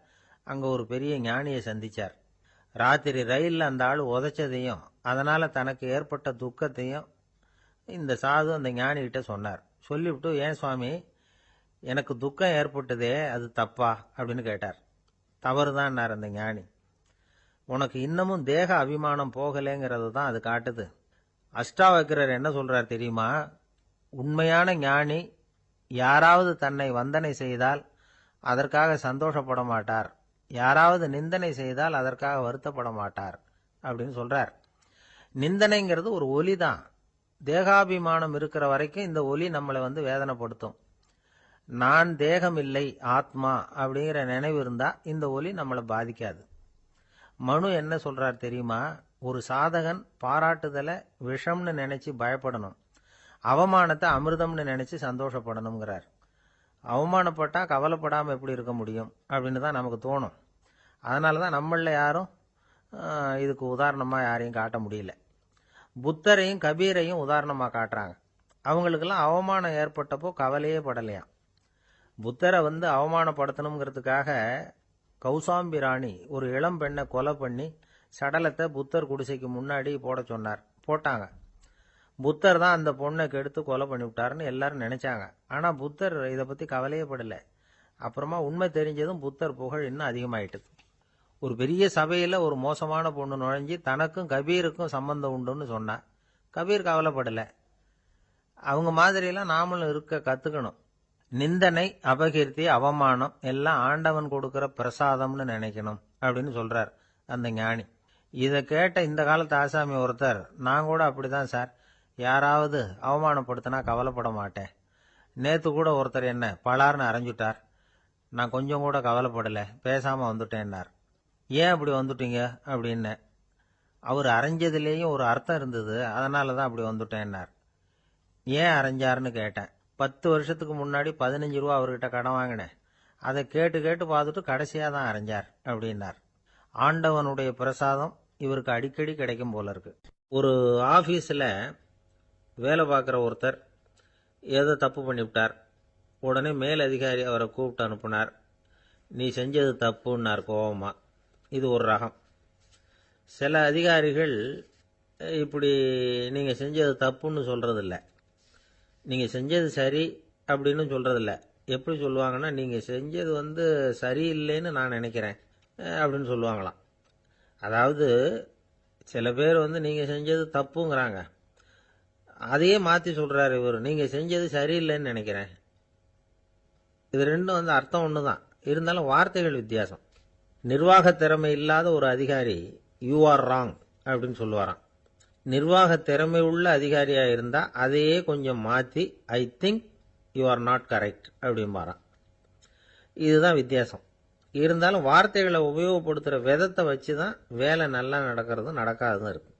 அங்கே ஒரு பெரிய ஞானியை சந்திச்சார். ராத்திரி ரயிலில் அந்த ஆள் உதைச்சதையும் அதனால் தனக்கு ஏற்பட்ட துக்கத்தையும் இந்த சாது அந்த ஞானிகிட்ட சொன்னார். சொல்லிவிட்டு, ஏன் சுவாமி, எனக்கு துக்கம் ஏற்பட்டதே அது தப்பா அப்படின்னு கேட்டார். தவறுதான்னார் அந்த ஞானி. உனக்கு இன்னமும் தேக அபிமானம் போகலைங்கிறது தான் அது காட்டுது. அஷ்டாவக்கிரர் என்ன சொல்றார் தெரியுமா? உண்மையான ஞானி யாராவது தன்னை வந்தனை செய்தால் அதற்காக சந்தோஷப்பட மாட்டார், யாராவது நிந்தனை செய்தால் அதற்காக வருத்தப்பட மாட்டார் அப்படின்னு சொல்றார். நிந்தனைங்கிறது ஒரு ஒலி தான். தேகாபிமானம் இருக்கிற வரைக்கும் இந்த ஒலி நம்மளை வேதனைப்படுத்தும். நான் தேகம் இல்லை, ஆத்மா அப்படிங்கிற நினைவு இருந்தா இந்த ஒலி நம்மளை பாதிக்காது. மனு என்ன சொல்றார் தெரியுமா? ஒரு சாதகன் பாராட்டுதலை விஷம்னு நினைச்சு பயப்படணும், அவமானத்தை அமிர்தம்னு நினைச்சு சந்தோஷப்படணுங்கிறார். அவமானப்பட்டா கவலைப்படாமல் எப்படி இருக்க முடியும் அப்படின்னு தான் நமக்கு தோணும். அதனால தான் நம்மள யாரும் இதுக்கு உதாரணமாக யாரையும் காட்ட முடியல. புத்தரையும் கபீரையும் உதாரணமாக காட்டுறாங்க. அவங்களுக்கெல்லாம் அவமானம் ஏற்பட்டப்போ கவலையே படலையாம். புத்தரை அவமானப்படுத்தணுங்கிறதுக்காக கௌசாம்பி ராணி ஒரு இளம் பெண்ணை கொலை பண்ணி சடலத்தை புத்தர் குடிசைக்கு முன்னாடி போட சொன்னார். போட்டாங்க. புத்தர் தான் அந்த பொண்ணை கெடுத்து கொலை பண்ணி விட்டாருன்னு எல்லாரும் நினைச்சாங்க. ஆனால் புத்தர் இதை பற்றி கவலையே படலை. அப்புறமா உண்மை தெரிஞ்சதும் புத்தர் புகழ் இன்னும் அதிகமாயிட்டுது. ஒரு பெரிய சபையில் ஒரு மோசமான பொண்ணு நுழைஞ்சி தனக்கும் கபீருக்கும் சம்பந்தம் உண்டுன்னு சொன்னா. கபீர் கவலைப்படலை. அவங்க மாதிரியெல்லாம் நாமளும் இருக்க கற்றுக்கணும். நிந்தனை, அபகீர்த்தி, அவமானம் எல்லாம் ஆண்டவன் கொடுக்குற பிரசாதம்னு நினைக்கணும் அப்படின்னு சொல்றார் அந்த ஞானி. இதை கேட்ட இந்த காலத்து ஆசாமி ஒருத்தர், நான் கூட அப்படிதான் சார், யாராவது அவமானப்படுத்தினா கவலைப்பட மாட்டேன். நேற்று கூட ஒருத்தர் என்ன பலார்னு அரைஞ்சுட்டார். நான் கொஞ்சம் கூட கவலைப்படலை, பேசாமல் வந்துட்டேன்னார். ஏன் அப்படி வந்துட்டீங்க அப்படின்னு. அவர் அரைஞ்சதுலேயும் ஒரு அர்த்தம் இருந்தது, அதனால தான் அப்படி வந்துட்டேன்னார். ஏன் அரைஞ்சாருன்னு கேட்டேன். 10 வருஷத்துக்கு முன்னாடி 15 ரூபா அவர்கிட்ட கடன் வாங்கினேன். அதை கேட்டு கேட்டு பார்த்துட்டு கடைசியாக தான் அரைஞ்சார் அப்படின்னார். ஆண்டவனுடைய பிரசாதம் இவருக்கு அடிக்கடி கிடைக்கும் போல இருக்கு. ஒரு ஆஃபீஸில் வேலை பார்க்குற ஒருத்தர் ஏதோ தப்பு பண்ணிவிட்டார். உடனே மேல் அதிகாரி அவரை கூப்பிட்டு அனுப்புனார். நீ செஞ்சது தப்புன்னார் கோபமா. இது ஒரு ரகம். சில அதிகாரிகள் இப்படி நீங்கள் செஞ்சது தப்புன்னு சொல்கிறதில்ல, நீங்கள் செஞ்சது சரி அப்படின்னு சொல்கிறதில்ல. எப்படி சொல்லுவாங்கன்னா, நீங்கள் செஞ்சது சரியில்லைன்னு நான் நினைக்கிறேன் அப்படின்னு சொல்லுவாங்களாம். அதாவது சில பேர் நீங்கள் செஞ்சது தப்புங்கிறாங்க, அதையே மாற்றி சொல்கிறார் இவர், நீங்கள் செஞ்சது சரியில்லைன்னு நினைக்கிறேன். இது ரெண்டும் அர்த்தம் ஒன்று தான், இருந்தாலும் வார்த்தைகள் வித்தியாசம். நிர்வாக திறமை இல்லாத ஒரு அதிகாரி யூ ஆர் ராங் அப்படின்னு சொல்லுவாராம். நிர்வாக திறமை உள்ள அதிகாரியாக இருந்தால் அதையே கொஞ்சம் மாற்றி I think you are not correct அப்படிம்பாராம். இதுதான் வித்தியாசம். இருந்தாலும் வார்த்தைகளை உபயோகப்படுத்துகிற விதத்தை வச்சு தான் வேலை நல்லா நடக்கிறதும் நடக்காததும் இருக்கு.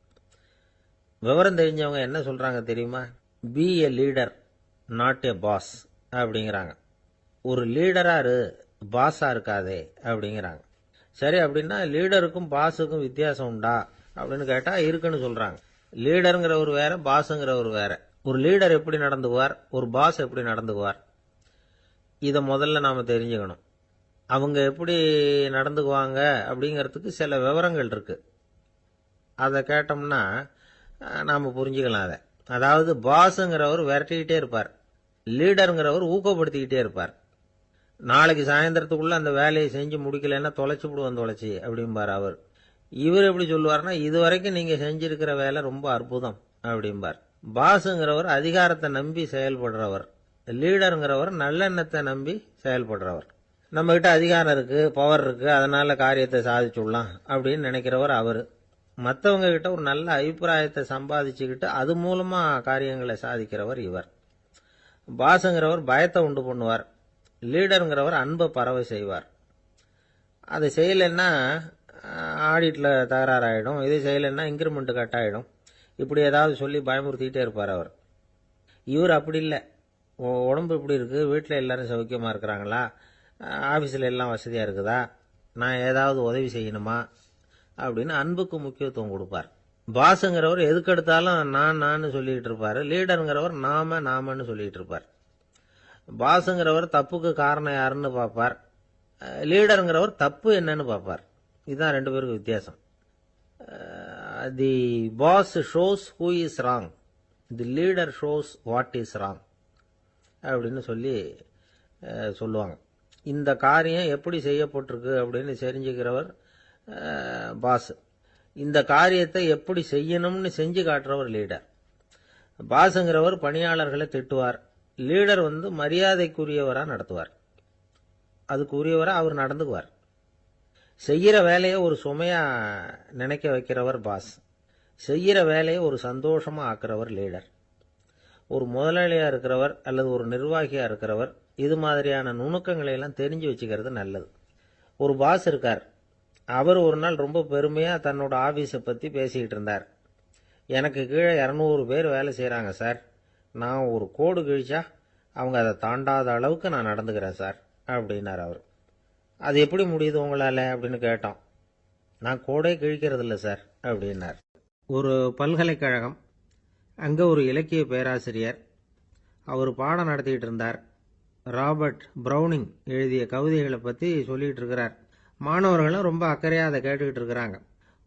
விவரம் தெரிஞ்சவங்க என்ன சொல்கிறாங்க தெரியுமா? Be a leader not a boss அப்படிங்கிறாங்க. ஒரு லீடராக பாஸாக இருக்காதே அப்படிங்கிறாங்க. சரி, அப்படின்னா லீடருக்கும் பாஸுக்கும் வித்தியாசம் உண்டா அப்படின்னு கேட்டால் இருக்குன்னு சொல்கிறாங்க. லீடருங்கிறவர் வேற, பாஸுங்கிறவர் வேற. ஒரு லீடர் எப்படி நடந்துக்குவார், ஒரு பாஸ் எப்படி நடந்துக்குவார், இதை முதல்ல நாம் தெரிஞ்சுக்கணும். அவங்க எப்படி நடந்துக்குவாங்க அப்படிங்கிறதுக்கு சில விவரங்கள் இருக்கு. அதை கேட்டோம்னா நாம் புரிஞ்சுக்கலாம் அதை. அதாவது பாஸுங்கிறவர் விரட்டிக்கிட்டே இருப்பார், லீடருங்கிறவர் ஊக்கப்படுத்திக்கிட்டே இருப்பார். நாளைக்கு சாயந்தரத்துக்குள்ள அந்த வேலையை செஞ்சு முடிக்கலைன்னா தொலைச்சி விடுவோம் தொலைச்சி அப்படிம்பார் அவர். இவர் எப்படி சொல்லுவார்னா, இதுவரைக்கும் நீங்கள் செஞ்சிருக்கிற வேலை ரொம்ப அற்புதம் அப்படிம்பார். பாஸுங்கிறவர் அதிகாரத்தை நம்பி செயல்படுறவர், லீடருங்கிறவர் நல்லெண்ணத்தை நம்பி செயல்படுறவர். நம்மகிட்ட அதிகாரம் இருக்கு, பவர் இருக்கு, அதனால காரியத்தை சாதிச்சுடலாம் அப்படின்னு நினைக்கிறவர் அவர். மற்றவங்க கிட்ட ஒரு நல்ல அபிப்பிராயத்தை சம்பாதிச்சுக்கிட்டு அது மூலமா காரியங்களை சாதிக்கிறவர் இவர். பாஸுங்கிறவர் பயத்தை உண்டு பண்ணுவார், லீடருங்கிறவர் அன்பை பரவ செய்வார். அதை செய்யலைன்னா ஆடிட்டில் தகராறாயிடும், இது செய்யலைன்னா இன்க்ரிமெண்ட் கட் ஆகிடும், இப்படி ஏதாவது சொல்லி பயமுறுத்திக்கிட்டே இருப்பார் அவர். இவர் அப்படி இல்லை. உடம்பு இப்படி இருக்குது, வீட்டில் எல்லாரும் சௌக்கியமாக இருக்கிறாங்களா, ஆஃபீஸில் எல்லாம் வசதியாக இருக்குதா, நான் ஏதாவது உதவி செய்யணுமா அப்படின்னு அன்புக்கு முக்கியத்துவம் கொடுப்பார். பாஸுங்கிறவர் எதுக்கு எடுத்தாலும் நான் சொல்லிக்கிட்டு இருப்பார், லீடருங்கிறவர் நாமன்னு சொல்லிக்கிட்டு இருப்பார். பாஸுங்கிறவர் தப்புக்கு காரணம் யாருன்னு பார்ப்பார், லீடருங்கிறவர் தப்பு என்னன்னு பார்ப்பார். இதுதான் ரெண்டு பேருக்கு வித்தியாசம். The boss shows who is wrong, the leader shows what is wrong அப்படின்னு சொல்லுவாங்க. இந்த காரியம் எப்படி செய்யப்பட்டிருக்கு அப்படின்னு தெரிஞ்சுக்கிறவர் பாஸ், இந்த காரியத்தை எப்படி செய்யணும்னு செஞ்சு காட்டுறவர் லீடர். பாஸுங்கிறவர் பணியாளர்களை திட்டுவார், லீடர் மரியாதைக்குரியவராக நடத்துவார், அதுக்குரியவராக அவர் நடந்துக்குவார். செய்கிற வேலையை ஒரு சுமையா நினைக்க வைக்கிறவர் பாஸ், செய்கிற வேலையை ஒரு சந்தோஷமா ஆக்குறவர் லீடர். ஒரு முதலாளியா இருக்கிறவர் அல்லது ஒரு நிர்வாகியா இருக்கிறவர் இது மாதிரியான நுணுக்கங்களை எல்லாம் தெரிஞ்சு வச்சுக்கிறது நல்லது. ஒரு பாஸ் இருக்கார், அவர் ஒரு நாள் ரொம்ப பெருமையா தன்னோட ஆபீஸை பத்தி பேசிக்கிட்டு இருந்தார். எனக்கு கீழே 200 பேர் வேலை செய்யறாங்க சார், நான் ஒரு கோடு கிழிச்சா அவங்க அதை தாண்டாத அளவுக்கு நான் நடந்துக்கிறேன் சார் அப்படின்னார் அவர். அது எப்படி முடியுது உங்களால அப்படின்னு கேட்டோம். நான் கோடே கிழிக்கிறது இல்லை சார் அப்படின்னார். ஒரு பல்கலைக்கழகம், அங்கே ஒரு இலக்கிய பேராசிரியர், அவர் பாடம் நடத்திக்கிட்டு இருந்தார். ராபர்ட் ப்ரௌனிங் எழுதிய கவிதைகளை பற்றி சொல்லிகிட்டு இருக்கிறார். மாணவர்களும் ரொம்ப அக்கறையாக அதை கேட்டுக்கிட்டு இருக்கிறாங்க.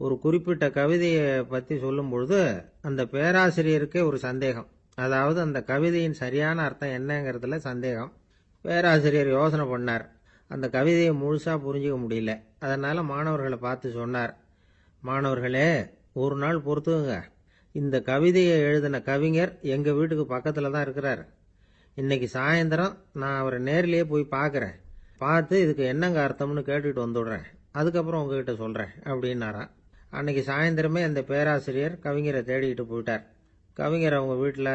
ஒரு குறிப்பிட்ட கவிதையை பற்றி சொல்லும் பொழுது அந்த பேராசிரியருக்கே ஒரு சந்தேகம், அதாவது அந்த கவிதையின் சரியான அர்த்தம் என்னங்கிறதுல சந்தேகம். பேராசிரியர் யோசனை பண்ணார், அந்த கவிதையை முழுசாக புரிஞ்சிக்க முடியல. அதனால் மாணவர்களை பார்த்து சொன்னார், மாணவர்களே ஒரு நாள் பொறுத்துக்குங்க, இந்த கவிதையை எழுதின கவிஞர் எங்கள் வீட்டுக்கு பக்கத்தில் தான் இருக்கிறார். இன்னைக்கு சாயந்தரம் நான் அவரை நேரிலேயே போய் பார்க்குறேன், பார்த்து இதுக்கு என்னங்க அர்த்தம்னு கேட்டுட்டு வந்துடுறேன், அதுக்கப்புறம் உங்ககிட்ட சொல்கிறேன் அப்படின்னாராம். அன்னைக்கு சாயந்தரமே அந்த பேராசிரியர் கவிஞரை தேடிக்கிட்டு போயிட்டார். கவிஞர் அவங்க வீட்டில்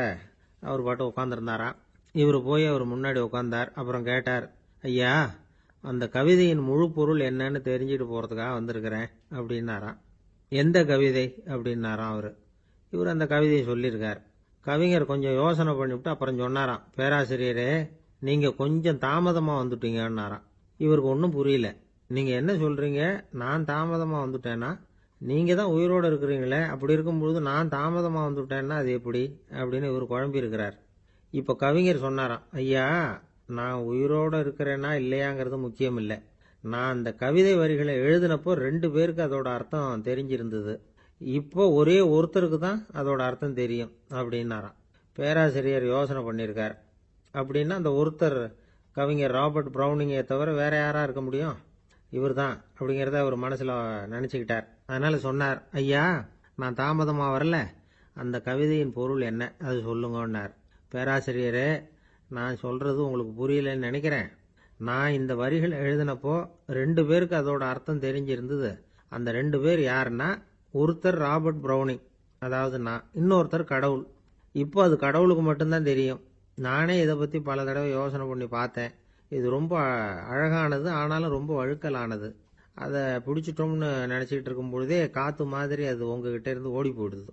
அவர் பாட்டு உட்காந்துருந்தாராம். இவர் போய் அவர் முன்னாடி உட்காந்தார். அப்புறம் கேட்டார், ஐயா, அந்த கவிதையின் முழு பொருள் என்னன்னு தெரிஞ்சுட்டு போகிறதுக்காக வந்திருக்கிறேன் அப்படின்னாராம். எந்த கவிதை அப்படின்னாராம் அவர். இவர் அந்த கவிதையை சொல்லியிருக்கார். கவிஞர் கொஞ்சம் யோசனை பண்ணிவிட்டு அப்புறம் சொன்னாராம், பேராசிரியரே, நீங்கள் கொஞ்சம் தாமதமாக வந்துட்டீங்கன்னாராம். இவருக்கு ஒன்றும் புரியல. நீங்கள் என்ன சொல்கிறீங்க? நான் தாமதமாக வந்துட்டேன்னா? நீங்கள் தான் உயிரோடு இருக்கிறீங்களே, அப்படி இருக்கும்பொழுது நான் தாமதமாக வந்துட்டேன்னா அது எப்படி அப்படின்னு இவர் குழம்பி இருக்கிறார். இப்போ கவிஞர் சொன்னாராம், ஐயா, நான் உயிரோடு இருக்கிறேன்னா இல்லையாங்கிறது முக்கியம் இல்லை. நான் அந்த கவிதை வரிகளை எழுதினப்போ 2 பேருக்கு அதோட அர்த்தம் தெரிஞ்சிருந்தது. இப்போ ஒரே ஒருத்தருக்கு தான் அதோட அர்த்தம் தெரியும் அப்படின்னாராம். பேராசிரியர் யோசனை பண்ணியிருக்கார். அப்படின்னா அந்த ஒருத்தர் கவிஞர் ராபர்ட் ப்ரௌனிங்கை தவிர வேற யாரா இருக்க முடியும்? இவர் தான் அப்படிங்கிறத அவர் மனசில் நினச்சிக்கிட்டார். அதனால் சொன்னார், ஐயா, நான் தாமதமாக வரல, அந்த கவிதையின் பொருள் என்ன அது சொல்லுங்கன்னார். பேராசிரியரே, நான் சொல்கிறது உங்களுக்கு புரியலன்னு நினைக்கிறேன். நான் இந்த வரிகள் எழுதினப்போ 2 பேருக்கு அதோட அர்த்தம் தெரிஞ்சிருந்தது. அந்த 2 பேர் யாருன்னா, ஒருத்தர் ராபர்ட் ப்ரௌனிங், அதாவது நான், இன்னொருத்தர் கடவுள். இப்போ அது கடவுளுக்கு மட்டும்தான் தெரியும். நானே இதை பற்றி பல தடவை யோசனை பண்ணி பார்த்தேன். இது ரொம்ப அழகானது, ஆனாலும் ரொம்ப வழுக்கலானது. அதை பிடிச்சிட்டோம்னு நினச்சிக்கிட்டு இருக்கும் பொழுதே காற்று மாதிரி அது உங்ககிட்ட இருந்து ஓடி போயிடுது.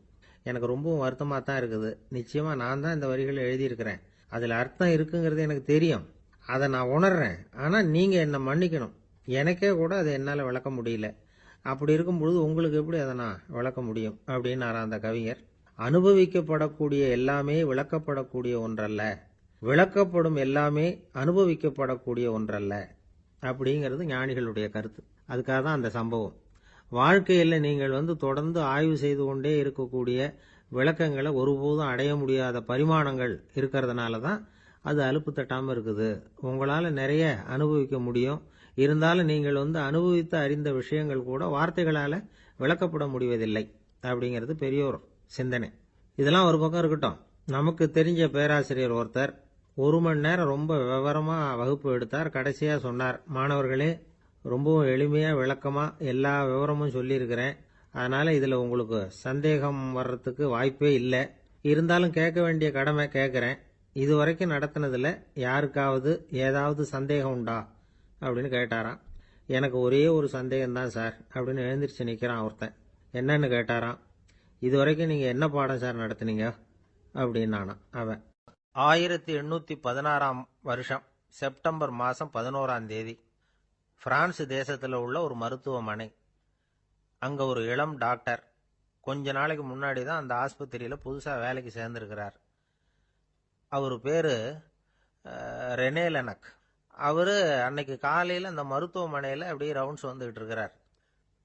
எனக்கு ரொம்பவும் வருத்தமாக தான் இருக்குது. நிச்சயமாக நான் தான் இந்த வரிகளை எழுதியிருக்கிறேன். அதில் அர்த்தம் இருக்குங்கிறது எனக்கு தெரியும். அதை நான் உணர்றேன். ஆனால் நீங்கள் என்னை மன்னிக்கணும். எனக்கே கூட அதை என்னால் விளக்க முடியல. அப்படி இருக்கும் பொழுது உங்களுக்கு எப்படி அதை நான் விளக்க முடியும் அப்படின்னு அந்த கவிஞர். அனுபவிக்கப்படக்கூடிய எல்லாமே விளக்கப்படக்கூடிய ஒன்றல்ல, விளக்கப்படும் எல்லாமே அனுபவிக்கப்படக்கூடிய ஒன்றல்ல அப்படிங்கிறது ஞானிகளுடைய கருத்து. அதுக்காக தான் அந்த சம்பவம். வாழ்க்கையில் நீங்கள் தொடர்ந்து ஆய்வு செய்து கொண்டே இருக்கக்கூடிய விளக்கங்களை ஒருபோதும் அடைய முடியாத பரிமாணங்கள் இருக்கிறதுனால தான் அது அலுப்பு தட்டாமல் இருக்குது. உங்களால் நிறைய அனுபவிக்க முடியும். இருந்தாலும் நீங்கள் அனுபவித்து அறிந்த விஷயங்கள் கூட வார்த்தைகளால் விளக்கப்பட முடிவதில்லை அப்படிங்கிறது பெரியோர் சிந்தனை. இதெல்லாம் ஒரு பக்கம் இருக்கட்டும். நமக்கு தெரிஞ்ச பேராசிரியர் ஒருத்தர் 1 மணி நேரம் ரொம்ப விவரமாக வகுப்பு எடுத்தார். கடைசியாக சொன்னார், மாணவர்களே, ரொம்பவும் எளிமையாக விளக்கமாக எல்லா விவரமும் சொல்லியிருக்கிறேன். அதனால் இதில் உங்களுக்கு சந்தேகம் வர்றதுக்கு வாய்ப்பே இல்லை. இருந்தாலும் கேட்க வேண்டிய கடமை கேட்குறேன். இது வரைக்கும் நடத்தினதில் யாருக்காவது ஏதாவது சந்தேகம் உண்டா அப்படின்னு கேட்டாராம். எனக்கு ஒரே ஒரு சந்தேகம்தான் சார் அப்படின்னு எழுந்திரிச்சு நிற்கிறான் ஒருத்தன். என்னன்னு கேட்டாராம். இது வரைக்கும் நீங்கள் என்ன பாடம் சார் நடத்துனீங்க அப்படின்னானா அவன். 1816 வருஷம் செப்டம்பர் மாதம் 11ஆம் தேதி பிரான்ஸ் தேசத்தில் உள்ள ஒரு மருத்துவமனை. அங்கே ஒரு இளம் டாக்டர் கொஞ்ச நாளைக்கு முன்னாடி தான் அந்த ஆஸ்பத்திரியில் புதுசாக வேலைக்கு சேர்ந்துருக்கிறார். அவர் பேர் ரெனே லெனக். அவர் அன்னைக்கு காலையில் அந்த மருத்துவமனையில் அப்படியே ரவுண்ட்ஸ் வந்துக்கிட்டு இருக்கிறார்.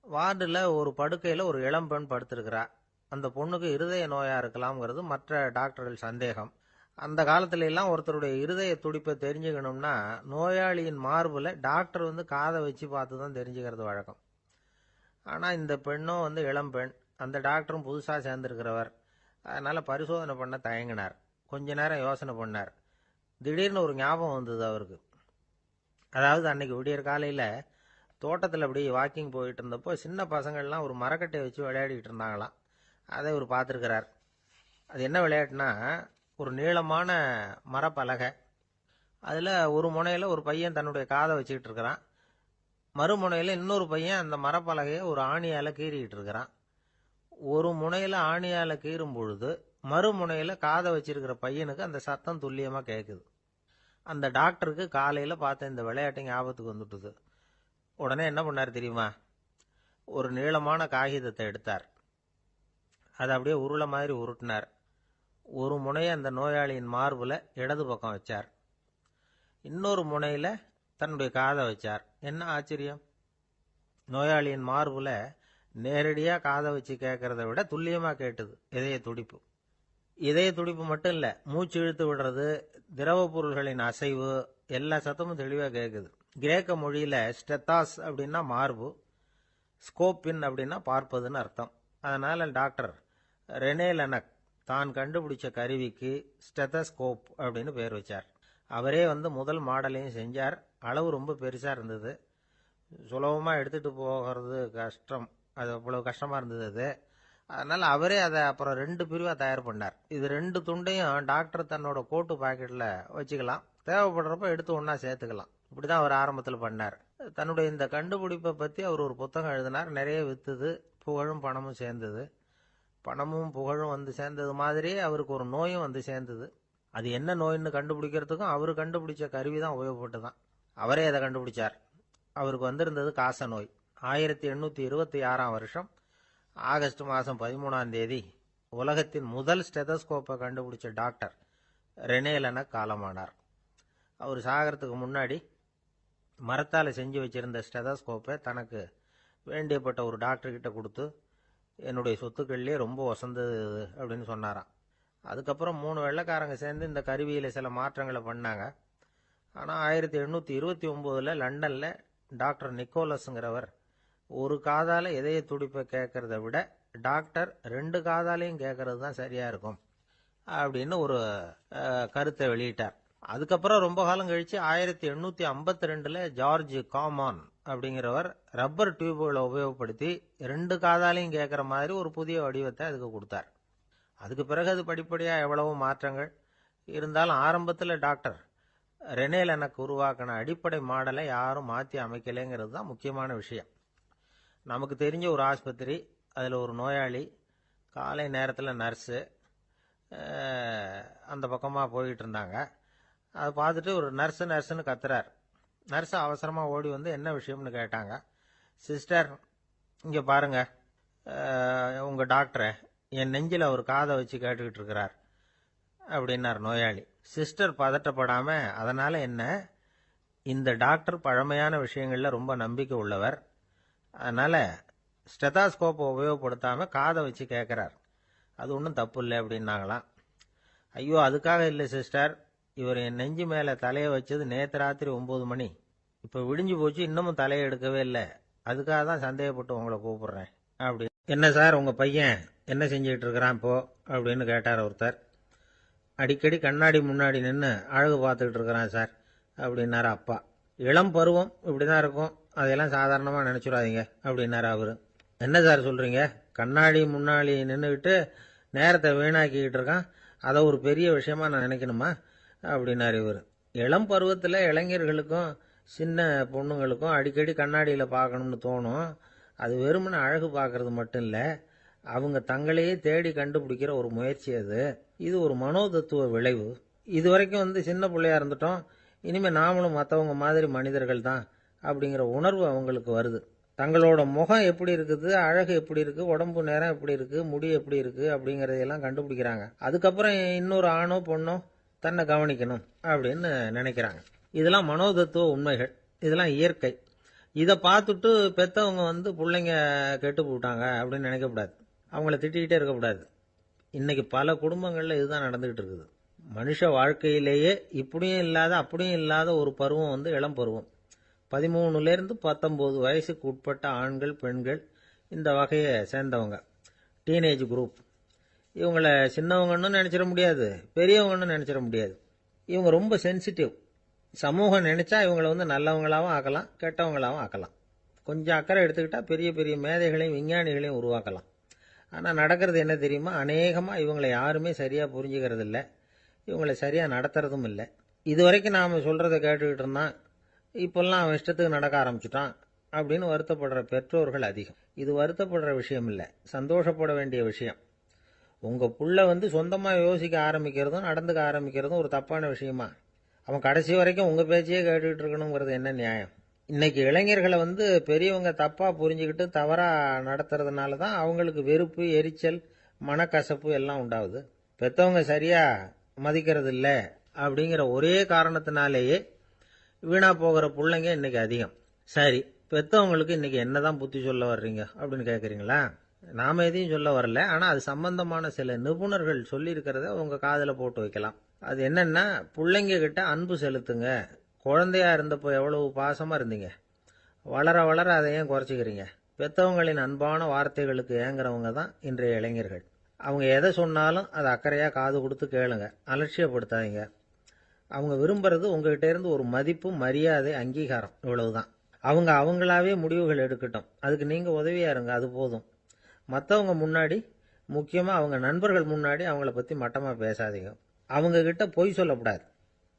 வார்டில் ஒரு படுக்கையில் ஒரு இளம் பெண் படுத்திருக்கிறார். அந்த பொண்ணுக்கு இருதய நோயாக இருக்கலாம்ங்கிறது மற்ற டாக்டர்கள் சந்தேகம். அந்த காலத்துல எல்லாம் ஒருத்தருடைய இருதய துடிப்பை தெரிஞ்சுக்கணும்னா நோயாளியின் மார்பில் டாக்டர் காதை வச்சு பார்த்து தான் தெரிஞ்சுக்கிறது வழக்கம். ஆனால் இந்த பெண்ணும் இளம் பெண், அந்த டாக்டரும் புதுசாக சேர்ந்துருக்கிறவர். அதனால் பரிசோதனை பண்ண தயங்கினார். கொஞ்ச நேரம் யோசனை பண்ணார். திடீர்னு ஒரு ஞாபகம் வந்தது அவருக்கு. அதாவது அன்னைக்கு விடியற் காலையில் தோட்டத்தில் அப்படி வாக்கிங் போயிட்டு இருந்தப்போ சின்ன பசங்கள்லாம் ஒரு மரக்கட்டையை வச்சு விளையாடிட்டு இருந்தாங்களாம். அதை இவர் பார்த்துருக்கிறார். அது என்ன விளையாட்டுனா, ஒரு நீளமான மரப்பலகை, அதில் ஒரு முனையில் ஒரு பையன் தன்னுடைய காதை வச்சுக்கிட்டு இருக்கிறான். மறுமுனையில் இன்னொரு பையன் அந்த மரப்பலகையை ஒரு ஆணியால் கீறிக்கிட்டு இருக்கிறான். ஒரு முனையில் ஆணியால் கீறும் பொழுது மறுமுனையில் காதை வச்சிருக்கிற பையனுக்கு அந்த சத்தம் துல்லியமாக கேட்குது. அந்த டாக்டருக்கு காலையில் பார்த்த இந்த விளையாட்டு ஞாபகத்துக்கு வந்துட்டுது. உடனே என்ன பண்ணார் தெரியுமா? ஒரு நீளமான காகிதத்தை எடுத்தார். அதை அப்படியே உருளை மாதிரி உருட்டினார். ஒரு முனையை அந்த நோயாளியின் மார்பில் இடது பக்கம் வச்சார். இன்னொரு முனையில் தன்னுடைய காதை வச்சார். என்ன ஆச்சரியம்! நோயாளியின் மார்பில் நேரடியாக காதை வச்சு கேட்கறத விட துல்லியமாக கேட்டது இதய துடிப்பு. இதய துடிப்பு மட்டும் இல்லை, மூச்சு இழுத்து விடுறது, திரவ பொருள்களின் அசைவு, எல்லா சத்தமும் தெளிவாக கேட்குது. கிரேக்க மொழியில் ஸ்டெத்தாஸ் அப்படின்னா மார்பு, ஸ்கோப்பின் அப்படின்னா பார்ப்பதுன்னு அர்த்தம். அதனால் டாக்டர் ரெனே லெனக் தான் கண்டுபிடிச்ச கருவிக்கு ஸ்டெத்தஸ்கோப் அப்படின்னு பேர் வச்சார். அவரே முதல் மாடலையும் செஞ்சார். அளவு ரொம்ப பெருசாக இருந்தது. சுலபமாக எடுத்துகிட்டு போகிறது கஷ்டம். அது அவ்வளோ கஷ்டமாக இருந்தது. அது அதனால அவரே அதை அப்புறம் 2 பிரிவா தயார் பண்ணார். இது 2 துண்டையும் டாக்டர் தன்னோட கோட்டு பாக்கெட்ல வச்சுக்கலாம், தேவைப்படுறப்ப எடுத்து ஒன்னா சேர்த்துக்கலாம். இப்படிதான் அவர் ஆரம்பத்தில் பண்ணார். தன்னுடைய இந்த கண்டுபிடிப்பை பத்தி அவர் ஒரு புத்தகம் எழுதினார். நிறைய வித்துது, புகழும் பணமும் சேர்ந்தது. பணமும் புகழும் வந்து சேர்ந்தது மாதிரியே அவருக்கு ஒரு நோயும் வந்து சேர்ந்தது. அது என்ன நோயின்னு கண்டுபிடிக்கிறதுக்கும் அவரு கண்டுபிடிச்ச கருவி தான் உபயோகப்பட்டுதான். அவரே அதை கண்டுபிடிச்சார். அவருக்கு வந்திருந்தது காச நோய். 1826ஆம் வருஷம் ஆகஸ்ட் மாதம் 13ஆம் தேதி உலகத்தின் முதல் ஸ்டெதஸ்கோப்பை கண்டுபிடிச்ச டாக்டர் ரெனே லெனக் காலமானார். அவர் சாகிறதுக்கு முன்னாடி மரத்தால் செஞ்சு வச்சிருந்த ஸ்டெதஸ்கோப்பை தனக்கு வேண்டியப்பட்ட ஒரு டாக்டர்கிட்ட கொடுத்து, என்னுடைய சொத்துக்கள்லேயே ரொம்ப வசந்தது அப்படின்னு சொன்னாராம். அதுக்கப்புறம் 3 வெள்ளைக்காரங்க சேர்ந்து இந்த கருவியில் சில மாற்றங்களை பண்ணாங்க. ஆனால் 1829 லண்டனில் டாக்டர் நிக்கோலஸுங்கிறவர் ஒரு காதால் இதய துடிப்பை கேட்கறத விட டாக்டர் 2 காதாலையும் கேட்கறது தான் சரியா இருக்கும் அப்படின்னு ஒரு கருத்தை வெளியிட்டார். அதுக்கப்புறம் ரொம்ப காலம் கழிச்சு 1852 ஜார்ஜ் காமான் அப்படிங்கிறவர் ரப்பர் டியூப்களை உபயோகப்படுத்தி 2 காதாலையும் கேட்கற மாதிரி ஒரு புதிய வடிவத்தை அதுக்கு கொடுத்தார். அதுக்கு பிறகு அது படிப்படியாக எவ்வளவோ மாற்றங்கள் இருந்தாலும் ஆரம்பத்தில் டாக்டர் ரெனே லெனக் உருவாக்கின அடிப்படை மாடலை யாரும் மாற்றி அமைக்கலைங்கிறது தான் முக்கியமான விஷயம். நமக்கு தெரிஞ்ச ஒரு ஆஸ்பத்திரி, அதில் ஒரு நோயாளி, காலை நேரத்தில் நர்ஸு அந்த பக்கமாக போயிட்டு இருந்தாங்க. அதை பார்த்துட்டு ஒரு நர்ஸுன்னு கத்துறார். நர்ஸு அவசரமாக ஓடி வந்து என்ன விஷயம்னு கேட்டாங்க. சிஸ்டர், இங்கே பாருங்க, உங்கள் டாக்டரை என் நெஞ்சில் அவர் காதை வச்சு கேட்டுக்கிட்டு இருக்கிறார் அப்படின்னார் நோயாளி. சிஸ்டர் பதட்டப்படாம, அதனால என்ன, இந்த டாக்டர் பழமையான விஷயங்கள்ல ரொம்ப நம்பிக்கை உள்ளவர், அதனால ஸ்டெதாஸ்கோப்பை உபயோகப்படுத்தாம காதை வச்சு கேட்கிறார், அது ஒன்றும் தப்பு இல்லை அப்படின்னாங்களாம். ஐயோ, அதுக்காக இல்லை சிஸ்டர், இவர் என் நெஞ்சு மேல தலையை வச்சது நேற்று ராத்திரி 9 மணி, இப்ப விடிஞ்சு போச்சு, இன்னமும் தலையை எடுக்கவே இல்லை, அதுக்காக தான் சந்தேகப்பட்டு உங்களை கூப்பிடுறேன் அப்படி. என்ன சார், உங்க பையன் என்ன செஞ்சுக்கிட்டு இருக்கிறான் இப்போ அப்படின்னு கேட்டார் ஒருத்தர். அடிக்கடி கண்ணாடி முன்னாடி நின்று அழகு பார்த்துக்கிட்டு இருக்கிறான் சார் அப்படின்னாரு அப்பா. இளம் பருவம் இப்படிதான் இருக்கும், அதையெல்லாம் சாதாரணமாக நினைச்சுடாதீங்க அப்படின்னாரு அவரு. என்ன சார் சொல்றீங்க, கண்ணாடி முன்னாடி நின்றுக்கிட்டு நேரத்தை வீணாக்கிக்கிட்டு இருக்கான், அதை ஒரு பெரிய விஷயமா நான் நினைக்கணுமா அப்படின்னாரு இவர். இளம் பருவத்தில் இளைஞர்களுக்கும் சின்ன பொண்ணுங்களுக்கும் அடிக்கடி கண்ணாடியில் பார்க்கணும்னு தோணும். அது வெறுமனே அழகு பார்க்கறது மட்டும் இல்லை, அவங்க தங்களையே தேடி கண்டுபிடிக்கிற ஒரு முயற்சி அது. இது ஒரு மனோதத்துவ விளைவு. இது வரைக்கும் சின்ன பிள்ளையா இருந்துட்டோம், இனிமேல் நாமளும் மற்றவங்க மாதிரி மனிதர்கள் தான் அப்படிங்கிற உணர்வு அவங்களுக்கு வருது. தங்களோட முகம் எப்படி இருக்குது, அழகு எப்படி இருக்கு, உடம்பு நேரம் எப்படி இருக்கு, முடி எப்படி இருக்கு அப்படிங்கறதையெல்லாம் கண்டுபிடிக்கிறாங்க. அதுக்கப்புறம் இன்னொரு ஆணோ பொண்ணோ தன்னை கவனிக்கணும் அப்படின்னு நினைக்கிறாங்க. இதெல்லாம் மனோதத்துவ உண்மைகள், இதெல்லாம் இயற்கை. இதை பார்த்துட்டு பெற்றவங்க பிள்ளைங்க கெட்டு போட்டாங்க அப்படின்னு நினைக்கக்கூடாது, அவங்கள திட்டிக்கிட்டே இருக்கக்கூடாது. இன்னைக்கு பல குடும்பங்களில் இதுதான் நடந்துகிட்டு இருக்குது. மனுஷ வாழ்க்கையிலேயே இப்படியும் இல்லாத அப்படியும் இல்லாத ஒரு பருவம் இளம் பருவம். 13லேருந்து 19 வயசுக்கு உட்பட்ட ஆண்கள் பெண்கள் இந்த வகையை சேர்ந்தவங்க, டீனேஜ் குரூப். இவங்களை சின்னவங்கன்னு நினைச்சிட முடியாது, பெரியவங்கன்னு நினைச்சிட முடியாது. இவங்க ரொம்ப சென்சிட்டிவ். சமூகம் நினைச்சா இவங்களை நல்லவங்களாகவும் ஆக்கலாம், கெட்டவங்களாகவும் ஆக்கலாம். கொஞ்சம் அக்கறை எடுத்துக்கிட்டா பெரிய பெரிய மேதைகளையும் விஞ்ஞானிகளையும் உருவாக்கலாம். ஆனால் நடக்கிறது என்ன தெரியுமா, அநேகமாக இவங்களை யாருமே சரியாக புரிஞ்சுக்கிறது இல்லை, இவங்களை சரியாக நடத்துறதும் இல்லை. இது வரைக்கும் நாம் சொல்கிறத கேட்டுக்கிட்டு இருந்தான், இப்போல்லாம் அவன் இஷ்டத்துக்கு நடக்க ஆரம்பிச்சுட்டான் அப்படின்னு வருத்தப்படுற பெற்றோர்கள் அதிகம். இது வருத்தப்படுற விஷயம் இல்லை, சந்தோஷப்பட வேண்டிய விஷயம். உங்கள் புள்ள சொந்தமாக யோசிக்க ஆரம்பிக்கிறதும் நடந்துக்க ஆரம்பிக்கிறதும் ஒரு தப்பான விஷயமா? அவன் கடைசி வரைக்கும் உங்கள் பேச்சையே கேட்டுக்கிட்டு இருக்கணுங்கிறது என்ன நியாயம்? இன்னைக்கு இளைஞர்களை பெரியவங்க தப்பாக புரிஞ்சுக்கிட்டு தவறாக நடத்துறதுனால தான் அவங்களுக்கு வெறுப்பு, எரிச்சல், மனக்கசப்பு எல்லாம் உண்டாகுது. பெற்றவங்க சரியாக மதிக்கிறது இல்லை அப்படிங்கிற ஒரே காரணத்தினாலேயே வீணா போகிற பிள்ளைங்க இன்னைக்கு அதிகம். சரி, பெற்றவங்களுக்கு இன்னைக்கு என்னதான் புத்தி சொல்ல வர்றீங்க அப்படின்னு கேட்குறீங்களா? நாம எதையும் சொல்ல வரல, ஆனால் அது சம்பந்தமான சில நிபுணர்கள் சொல்லி இருக்கிறத உங்க காதில் போட்டு வைக்கலாம். அது என்னன்னா, பிள்ளைங்க கிட்ட அன்பு செலுத்துங்க. குழந்தையா இருந்தப்போ எவ்வளவு பாசமா இருந்தீங்க, வளர வளர அதை ஏன் குறைச்சிக்கிறீங்க? பெற்றவங்களின் அன்பான வார்த்தைகளுக்கு ஏங்குறவங்க தான் இன்றைய இளைஞர்கள். அவங்க எதை சொன்னாலும் அதை அக்கறையா காது கொடுத்து கேளுங்க, அலட்சியப்படுத்தாதீங்க. அவங்க விரும்புறது உங்ககிட்ட இருந்து ஒரு மதிப்பு, மரியாதை, அங்கீகாரம், இவ்வளவுதான். அவங்களாவே முடிவுகள் எடுக்கட்டும், அதுக்கு நீங்க உதவியா இருங்க, அது போதும். மற்றவங்க முன்னாடி முக்கியமாக அவங்க நண்பர்கள் முன்னாடி அவங்கள பற்றி மட்டமாக பேசாதீங்க. அவங்கக்கிட்ட பொய் சொல்லக்கூடாது.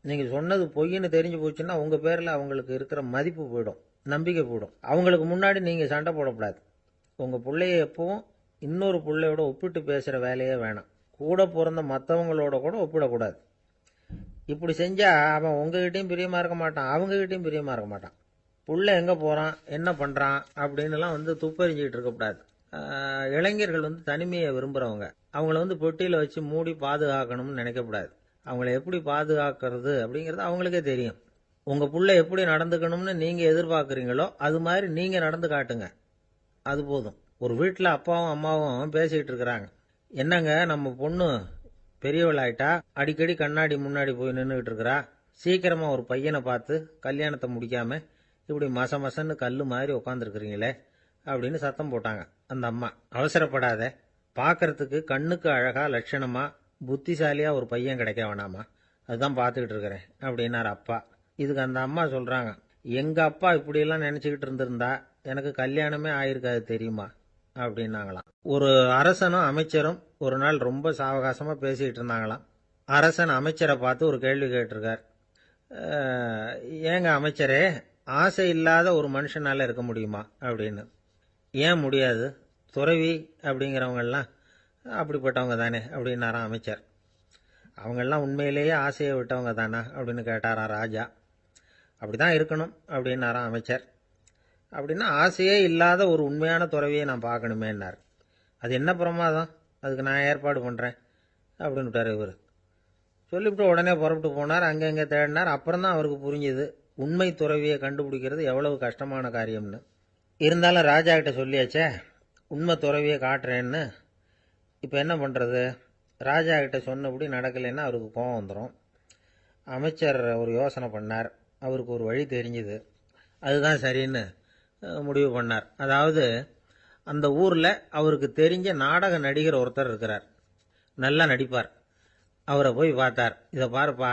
நீங்கள் சொன்னது பொய்ன்னு தெரிஞ்சு போச்சுன்னா உங்கள் பேரில் அவங்களுக்கு இருக்கிற மதிப்பு போயிடும், நம்பிக்கை போயிடும். அவங்களுக்கு முன்னாடி நீங்கள் சண்டை போடக்கூடாது. உங்கள் பிள்ளைய எப்பவும் இன்னொரு பிள்ளையோட ஒப்பிட்டு பேசுகிற வேலையே வேணாம். கூட பிறந்த மற்றவங்களோட கூட ஒப்பிடக்கூடாது. இப்படி செஞ்சால் அவன் உங்ககிட்டையும் பிரியமாக இருக்க மாட்டான், அவங்ககிட்டையும் பிரியமாக இருக்க மாட்டான். புள்ள எங்கே போகிறான், என்ன பண்ணுறான் அப்படின்னுலாம் துப்பறிஞ்சிக்கிட்டு இருக்கக்கூடாது. இளைஞர்கள் தனிமையை விரும்புகிறவங்க. அவங்கள பெட்டியில் வச்சு மூடி பாதுகாக்கணும்னு நினைக்கக்கூடாது. அவங்கள எப்படி பாதுகாக்கிறது அப்படிங்கிறது அவங்களுக்கே தெரியும். உங்கள் புள்ள எப்படி நடந்துக்கணும்னு நீங்கள் எதிர்பார்க்குறீங்களோ அது மாதிரி நீங்கள் நடந்து காட்டுங்க, அது போதும். ஒரு வீட்டில் அப்பாவும் அம்மாவும் பேசிக்கிட்டு இருக்கிறாங்க. என்னங்க நம்ம பொண்ணு பெரியவளாயிட்டா, அடிக்கடி கண்ணாடி முன்னாடி போய் நின்றுக்கிட்டு இருக்கிறா, சீக்கிரமாக ஒரு பையனை பார்த்து கல்யாணத்தை முடிக்காமல் இப்படி மசன்னு கல் மாதிரி உட்காந்துருக்குறீங்களே அப்படின்னு சத்தம் போட்டாங்க. அந்த அம்மா, அவசரப்படாத, பார்க்கறதுக்கு கண்ணுக்கு அழகா லட்சணமா புத்திசாலியா ஒரு பையன் கிடைக்க வேணாமா, அதுதான் பார்த்துக்கிட்டு இருக்கிறேன் அப்படின்னார் அப்பா. இதுக்கு அந்த அம்மா சொல்றாங்க, எங்க அப்பா இப்படியெல்லாம் நினைச்சுக்கிட்டு இருந்திருந்தா எனக்கு கல்யாணமே ஆயிருக்காது தெரியுமா அப்படின்னாங்களாம். ஒரு அரசனும் அமைச்சரும் ஒரு நாள் ரொம்ப சாவகாசமா பேசிக்கிட்டு இருந்தாங்களாம். அரசன் அமைச்சரை பார்த்து ஒரு கேள்வி கேட்டிருக்கார். ஏங்க அமைச்சரே, ஆசை இல்லாத ஒரு மனுஷனால இருக்க முடியுமா அப்படின்னு. ஏன் முடியாது, துறவி அப்படிங்கிறவங்கெல்லாம் அப்படிப்பட்டவங்க தானே அப்படின்னாராம் அமைச்சர். அவங்கெல்லாம் உண்மையிலேயே ஆசையை விட்டவங்க தானா அப்படின்னு கேட்டாராம் ராஜா. அப்படிதான் இருக்கணும் அப்படின்னாராம் அமைச்சர். அப்படின்னா ஆசையே இல்லாத ஒரு உண்மையான துறவியை நான் பார்க்கணுமேன்னார். அது என்ன பிரமாதம், அதுக்கு நான் ஏற்பாடு பண்ணுறேன் அப்படின்னு விட்டார் இவர். சொல்லிவிட்டு உடனே புறப்பட்டு போனார். அங்கங்கே தேடினார். அப்புறம் தான் அவருக்கு புரிஞ்சுது உண்மை துறவியை கண்டுபிடிக்கிறது எவ்வளவு கஷ்டமான காரியம்னு. இருந்தாலும் ராஜா கிட்ட சொல்லியாச்சே, உண்மை துறவியை காட்டுறேன்னு. இப்போ என்ன பண்ணுறது? ராஜா கிட்ட சொன்னபடி நடக்கலைன்னா அவருக்கு கோபம் வந்துடும். அமைச்சர் ஒரு யோசனை பண்ணார். அவருக்கு ஒரு வழி தெரிஞ்சுது. அதுதான் சரின்னு முடிவு பண்ணார். அதாவது அந்த ஊரில் அவருக்கு தெரிஞ்ச நாடக நடிகர் ஒருத்தர் இருக்கிறார், நல்லா நடிப்பார். அவரை போய் பார்த்தார். இதை பாருப்பா,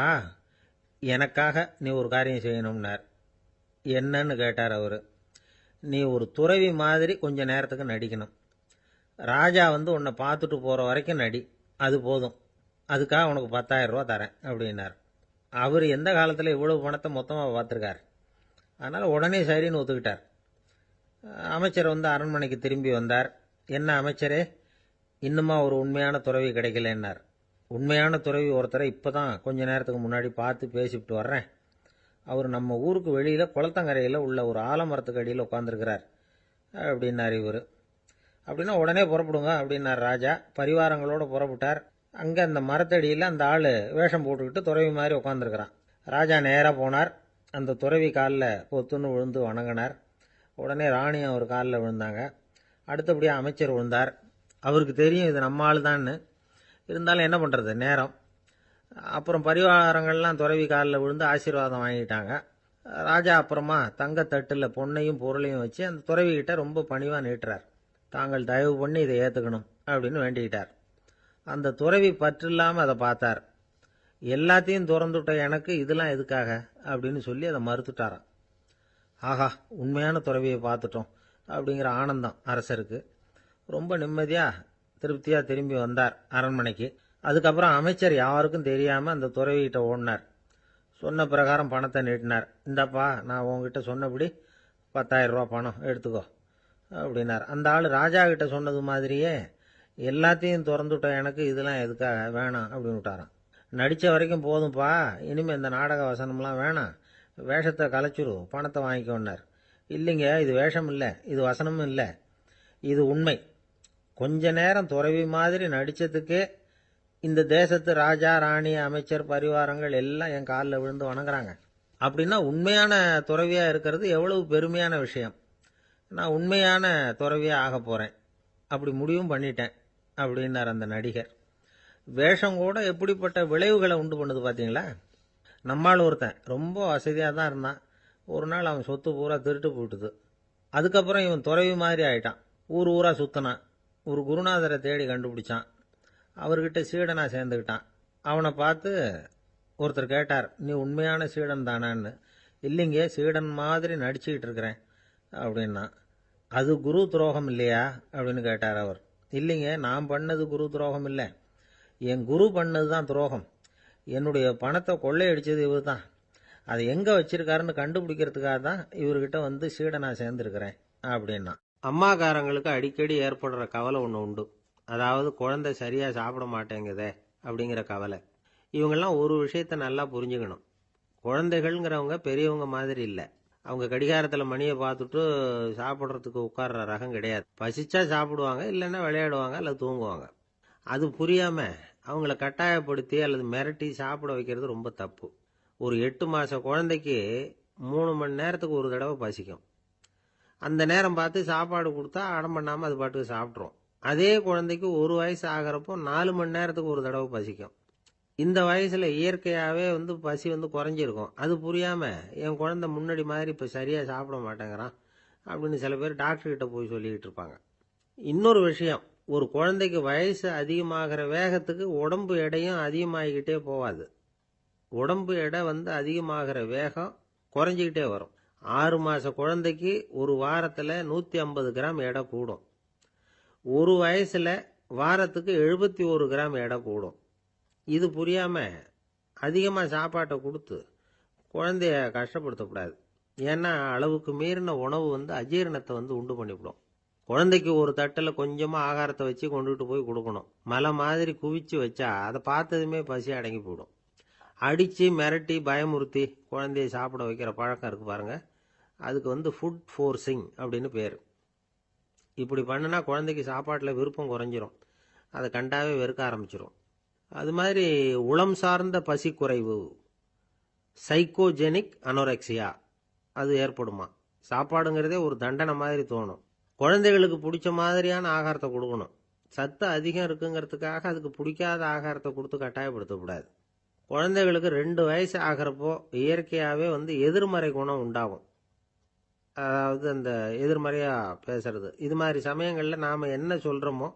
எனக்காக நீ ஒரு காரியம் செய்யணும்னார். என்னன்னு கேட்டார் அவர். நீ ஒரு துறவி மாதிரி கொஞ்ச நேரத்துக்கு நடிக்கணும். ராஜா உன்னை பார்த்துட்டு போகிற வரைக்கும் நடி, அது போதும். அதுக்காக உனக்கு 10,000 ரூபா தரேன் அப்படின்னார். அவர் எந்த காலத்தில் இவ்வளவு பணத்தை மொத்தமாக பார்த்துருக்கார். அதனால் உடனே சரின்னு ஒத்துக்கிட்டார். அமைச்சர் அரண்மனைக்கு திரும்பி வந்தார். என்ன அமைச்சரே, இன்னுமா ஒரு உண்மையான துறவி கிடைக்கலன்னார். உண்மையான துறவி ஒருத்தரை இப்போ தான் கொஞ்ச நேரத்துக்கு முன்னாடி பார்த்து பேசிவிட்டு வர்றேன். அவர் நம்ம ஊருக்கு வெளியில் குளத்தங்கரையில் உள்ள ஒரு ஆலமரத்துக்கு அடியில் உட்காந்துருக்கிறார் அப்படின்னார் இவர். அப்படின்னா உடனே புறப்படுங்க அப்படின்னார் ராஜா. பரிவாரங்களோடு புறப்பட்டார். அங்கே அந்த மரத்தடியில் அந்த ஆள் வேஷம் போட்டுக்கிட்டு துறவி மாதிரி உட்காந்துருக்கிறான். ராஜா நேராக போனார். அந்த துறவி காலில் பொத்துன்னு விழுந்து வணங்கினார். உடனே ராணியும் அவர் காலில் விழுந்தாங்க. அடுத்தபடியாக அமைச்சர் விழுந்தார். அவருக்கு தெரியும் இது நம்ம ஆள் தான்னு. இருந்தாலும் என்ன பண்ணுறது, நேரம். அப்புறம் பரிவாரங்கள்லாம் துறவி காலில் விழுந்து ஆசீர்வாதம் வாங்கிட்டாங்க. ராஜா அப்புறமா தங்கத்தட்டில் பொண்ணையும் பொருளையும் வச்சு அந்த துறவிகிட்ட ரொம்ப பணிவாக நீட்டுறார். தாங்கள் தயவு பண்ணி இதை ஏற்றுக்கணும் அப்படின்னு வேண்டிக்கிட்டார். அந்த துறவி பற்று இல்லாமல் அதை பார்த்தார். எல்லாத்தையும் திறந்துவிட்ட எனக்கு இதெல்லாம் எதுக்காக அப்படின்னு சொல்லி அதை மறுத்துட்டாராம். ஆஹா, உண்மையான துறவியை பார்த்துட்டோம் அப்படிங்கிற ஆனந்தம் அரசருக்கு. ரொம்ப நிம்மதியாக திருப்தியாக திரும்பி வந்தார் அரண்மனைக்கு. அதுக்கப்புறம் அமைச்சர் யாருக்கும் தெரியாமல் அந்த துறவிகிட்ட ஓடினார். சொன்ன பிரகாரம் பணத்தை நீட்டினார். இந்தாப்பா, நான் உங்ககிட்ட சொன்னபடி 10,000 ரூபா பணம் எடுத்துக்கோ அப்படின்னார். அந்த ஆள் ராஜா கிட்ட சொன்னது மாதிரியே எல்லாத்தையும் திறந்துவிட்ட எனக்கு இதெல்லாம் எதுக்காக வேணாம் அப்படின்னு விட்டாராம். நடித்த வரைக்கும் போதும்ப்பா, இனிமேல் இந்த நாடக வசனம்லாம் வேணாம், வேஷத்தை கலைச்சிரு, பணத்தை வாங்கிக்கோன்னார். இல்லைங்க, இது வேஷம் இல்லை, இது வசனமும் இல்லை, இது உண்மை. கொஞ்ச நேரம் துறவி மாதிரி நடித்ததுக்கே இந்த தேசத்து ராஜா, ராணி, அமைச்சர், பரிவாரங்கள் எல்லாம் என் காலில் விழுந்து வணங்குறாங்க. அப்படின்னா உண்மையான துறவியாக இருக்கிறது எவ்வளவு பெருமையான விஷயம். நான் உண்மையான துறவியாக ஆக போகிறேன், அப்படி முடிவும் பண்ணிட்டேன் அப்படின்னார் அந்த நடிகர். வேஷம் கூட எப்படிப்பட்ட விளைவுகளை உண்டு பண்ணுது பார்த்தீங்களா. நம்மால் ஒருத்தன் ரொம்ப வசதியாக தான் இருந்தான். ஒரு நாள் அவன் சொத்து பூரா திருட்டு போயிட்டுது. அதுக்கப்புறம் இவன் துறவி மாதிரி ஆயிட்டான். ஊர் ஊராக சுற்றினான். ஒரு குருநாதரை தேடி கண்டுபிடிச்சான். அவர்கிட்ட சீடனாக சேர்ந்துக்கிட்டான். அவனை பார்த்து ஒருத்தர் கேட்டார், நீ உண்மையான சீடன் தானான்னு. இல்லைங்க, சீடன் மாதிரி நடிச்சுக்கிட்டு இருக்கிறேன் அப்படின்னா. அது குரு துரோகம் இல்லையா அப்படின்னு கேட்டார் அவர். இல்லைங்க, நான் பண்ணது குரு துரோகம் இல்லை, என் குரு பண்ணது தான் துரோகம். என்னுடைய பணத்தை கொள்ளையடிச்சது இவர் தான். அதை எங்கே வச்சிருக்காருன்னு கண்டுபிடிக்கிறதுக்காக தான் இவர்கிட்ட வந்து சீடனா சேர்ந்துருக்கிறேன் அப்படின்னா. அம்மாக்காரங்களுக்கு அடிக்கடி ஏற்படுற கவலை ஒன்று உண்டு. அதாவது குழந்தை சரியாக சாப்பிட மாட்டேங்குதே அப்படிங்கிற கவலை. இவங்கெல்லாம் ஒரு விஷயத்த நல்லா புரிஞ்சுக்கணும். குழந்தைகள்ங்கிறவங்க பெரியவங்க மாதிரி இல்லை. அவங்க கடிகாரத்தில் மணியை பார்த்துட்டு சாப்பிட்றதுக்கு உட்கார்ற ரகம் கிடையாது. பசிச்சா சாப்பிடுவாங்க, இல்லைன்னா விளையாடுவாங்க அல்லது தூங்குவாங்க. அது புரியாமல் அவங்கள கட்டாயப்படுத்தி அல்லது மிரட்டி சாப்பிட வைக்கிறது ரொம்ப தப்பு. ஒரு 8 மாத குழந்தைக்கு 3 மணி நேரத்துக்கு ஒரு தடவை பசிக்கும். அந்த நேரம் பார்த்து சாப்பாடு கொடுத்தா அடம் பண்ணாமல் அது பாட்டுக்கு சாப்பிட்ரும். அதே குழந்தைக்கு 1 வயசு ஆகிறப்போ 4 மணி நேரத்துக்கு ஒரு தடவை பசிக்கும். இந்த வயசில் இயற்கையாகவே வந்து பசி வந்து குறைஞ்சிருக்கும். அது புரியாமல் என் குழந்தை முன்னாடி மாதிரி இப்போ சரியாக சாப்பிட மாட்டேங்கிறான் அப்படின்னு சில பேர் டாக்டர்கிட்ட போய் சொல்லிக்கிட்டு இருப்பாங்க. இன்னொரு விஷயம், ஒரு குழந்தைக்கு வயசு அதிகமாகிற வேகத்துக்கு உடம்பு எடையும் அதிகமாகிக்கிட்டே போகாது. உடம்பு எடை வந்து அதிகமாகிற வேகம் குறைஞ்சிக்கிட்டே வரும். 6 மாத குழந்தைக்கு ஒரு வாரத்தில் 150 கிராம் எடை கூடும். ஒரு வயசில் வாரத்துக்கு 71 கிராம் எடை கூடும். இது புரியாமல் அதிகமாக சாப்பாட்டை கொடுத்து குழந்தைய கஷ்டப்படுத்தக்கூடாது. ஏன்னா அளவுக்கு மீறின உணவு வந்து அஜீரணத்தை வந்து உண்டு பண்ணிவிடும். குழந்தைக்கு ஒரு தட்டில் கொஞ்சமாக ஆகாரத்தை வச்சு கொண்டுகிட்டு போய் கொடுக்கணும். மலை மாதிரி குவிச்சு வச்சா அதை பார்த்ததுமே பசி அடங்கி போயிடும். அடித்து மிரட்டி பயமுறுத்தி குழந்தைய சாப்பிட வைக்கிற பழக்கம் இருக்குது பாருங்கள், அதுக்கு வந்து ஃபுட் ஃபோர்ஸிங் அப்படின்னு பேர். இப்படி பண்ணுனா குழந்தைக்கு சாப்பாட்டில் விருப்பம் குறைஞ்சிரும், அதை கண்டாவே வெறுக்க ஆரம்பிச்சிடும். அது மாதிரி உளம் சார்ந்த பசி குறைவு, சைக்கோஜெனிக் அனோரெக்சியா, அது ஏற்படுமா. சாப்பாடுங்கிறதே ஒரு தண்டனை மாதிரி தோணும். குழந்தைகளுக்கு பிடிச்ச மாதிரியான ஆகாரத்தை கொடுக்கணும். சத்து அதிகம் இருக்குங்கிறதுக்காக அதுக்கு பிடிக்காத ஆகாரத்தை கொடுத்து கட்டாயப்படுத்தக்கூடாது. குழந்தைகளுக்கு 2 வயசு ஆகிறப்போ இயற்கையாகவே வந்து எதிர்மறை குணம் உண்டாகும். அதாவது அந்த எதிர்மறையாக பேசுறது. இது மாதிரி சமயங்களில் நாம் என்ன சொல்கிறோமோ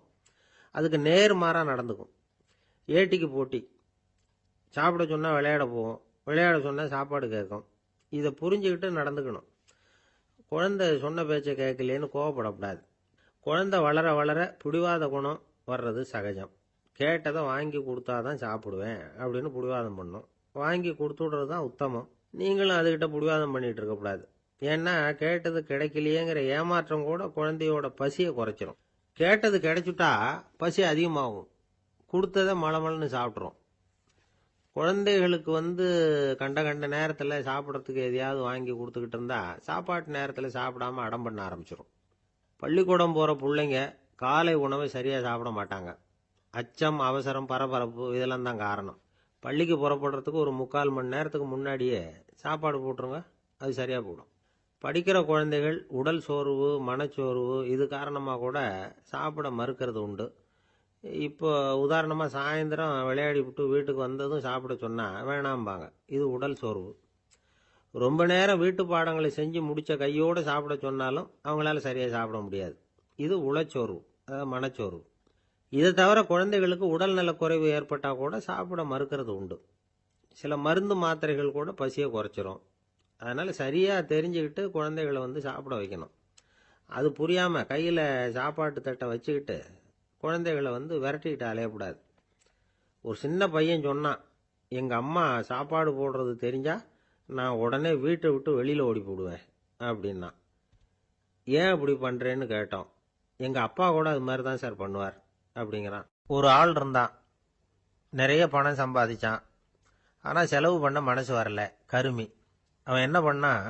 அதுக்கு நேர்மாறாக நடந்துக்கும். ஏட்டிக்கு போட்டி. சாப்பிட சொன்னால் விளையாட போவோம், விளையாட சொன்னால் சாப்பாடு கேட்கும். இதை புரிஞ்சுக்கிட்டு நடந்துக்கணும். குழந்தை சொன்ன பேச்சை கேட்கலேன்னு கோவப்படக்கூடாது. குழந்தை வளர வளர பிடிவாத குணம் வர்றது சகஜம். கேட்டதை வாங்கி கொடுத்தாதான் சாப்பிடுவேன் அப்படின்னு பிடிவாதம் பண்ணும். வாங்கி கொடுத்துடுறது தான் உத்தமம். நீங்களும் அதுக்கிட்ட பிடிவாதம் பண்ணிகிட்டு இருக்கக்கூடாது. ஏன்னா கேட்டது கிடைக்கலையேங்கிற ஏமாற்றம் கூட குழந்தையோட பசியை குறைச்சிரும். கேட்டது கிடைச்சிட்டா பசி அதிகமாகும். கொடுத்ததை மலமலன்னு சாப்பிட்றோம். குழந்தைகளுக்கு வந்து கண்ட நேரத்தில் சாப்பிட்றதுக்கு எதையாவது வாங்கி கொடுத்துக்கிட்டு இருந்தால் சாப்பாட்டு நேரத்தில் சாப்பிடாம அடம் பண்ண ஆரம்பிச்சிடும். பள்ளிக்கூடம் போகிற பிள்ளைங்க காலை உணவை சரியாக சாப்பிட மாட்டாங்க. அச்சம், அவசரம், பரபரப்பு இதெல்லாம் தான் காரணம். பள்ளிக்கு புறப்படுறதுக்கு ஒரு 3/4 மணி நேரத்துக்கு முன்னாடியே சாப்பாடு போட்டுருங்க, அது சரியாக போடும். படிக்கிற குழந்தைகள் உடல் சோர்வு, மனச்சோர்வு இது காரணமாக கூட சாப்பிட மறுக்கிறது உண்டு. இப்போ உதாரணமாக சாயந்தரம் விளையாடி விட்டு வீட்டுக்கு வந்ததும் சாப்பிட சொன்னால் வேணாம்பாங்க. இது உடல் சோர்வு. ரொம்ப நேரம் வீட்டு பாடங்களை செஞ்சு முடித்த கையோடு சாப்பிட சொன்னாலும் அவங்களால சரியாக சாப்பிட முடியாது. இது உளச்சோர்வு, அதாவது மனச்சோர்வு. இதை தவிர குழந்தைகளுக்கு உடல் நலக்குறைவு ஏற்பட்டால் கூட சாப்பிட மறுக்கிறது உண்டு. சில மருந்து மாத்திரைகள் கூட பசியை குறைச்சிரும். அதனால் சரியாக தெரிஞ்சுக்கிட்டு குழந்தைகளை வந்து சாப்பிட வைக்கணும். அது புரியாமல் கையில் சாப்பாட்டு தட்டை வச்சுக்கிட்டு குழந்தைகளை வந்து விரட்டிக்கிட்டு அலையக்கூடாது. ஒரு சின்ன பையன் சொன்னான், எங்கள் அம்மா சாப்பாடு போடுறது தெரிஞ்சால் நான் உடனே வீட்டை விட்டு வெளியில் ஓடி போடுவேன் அப்படின்னா. ஏன் அப்படி பண்ணுறேன்னு கேட்டோம். எங்கள் அப்பா கூட அது மாதிரி தான் சார் பண்ணுவார் அப்படிங்கிறான். ஒரு ஆள் இருந்தான், நிறைய பணம் சம்பாதிச்சான். ஆனால் செலவு பண்ண மனசு வரல, கருமி. அவன் என்ன பண்ணான்,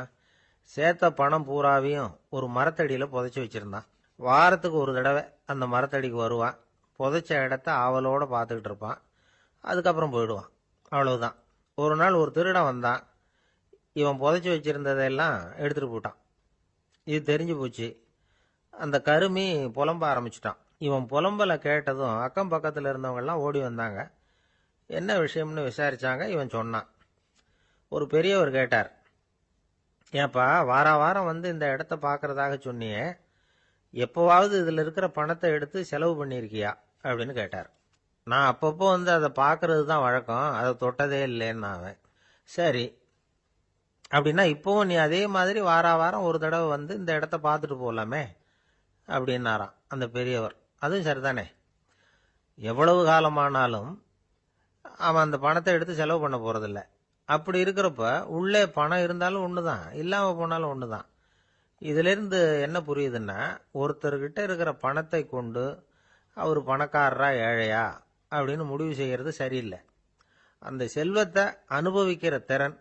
சேர்த்த பணம் பூராவையும் ஒரு மரத்தடியில் புதைச்சி வச்சுருந்தான். வாரத்துக்கு ஒரு தடவை அந்த மரத்தடிக்கு வருவான். புதைச்ச இடத்த ஆவலோடு பார்த்துக்கிட்டு இருப்பான். அதுக்கப்புறம் போயிடுவான். அவ்வளவுதான். ஒரு நாள் ஒரு திருடன் வந்தான். இவன் புதைச்சி வச்சுருந்ததெல்லாம் எடுத்துகிட்டு போயிட்டான். இது தெரிஞ்சு போச்சு. அந்த கருமி புலம்ப ஆரம்பிச்சிட்டான். இவன் புலம்பலை கேட்டதும் அக்கம் பக்கத்தில் இருந்தவங்கெல்லாம் ஓடி வந்தாங்க. என்ன விஷயம்னு விசாரித்தாங்க. இவன் சொன்னான். ஒரு பெரியவர் கேட்டார், ஏன்பா வாரம் வந்து இந்த இடத்த பார்க்கறதாக சொன்னியே, எப்போவாவது இதில் இருக்கிற பணத்தை எடுத்து செலவு பண்ணியிருக்கியா அப்படின்னு கேட்டார். நான் அப்பப்போ வந்து அதை பார்க்கறது தான் வழக்கம், அதை தொட்டதே இல்லைன்னு அவன். சரி, அப்படின்னா இப்போவும் நீ அதே மாதிரி வாரம் ஒரு தடவை வந்து இந்த இடத்த பார்த்துட்டு போகலாமே அப்படின்னாராம் அந்த பெரியவர். அதுவும் சரிதானே. எவ்வளவு காலமானாலும் அவன் அந்த பணத்தை எடுத்து செலவு பண்ண போறதில்ல. அப்படி இருக்கிறப்ப உள்ளே பணம் இருந்தாலும் ஒண்ணுதான், இல்லாம போனாலும் ஒண்ணுதான். இதுல இருந்து என்ன புரியுதுன்னா, ஒருத்தர்கிட்ட இருக்கிற பணத்தை கொண்டு அவர் பணக்காரரா ஏழையா அப்படின்னு முடிவு செய்யறது சரியில்லை. அந்த செல்வத்தை அனுபவிக்கிற திறன்,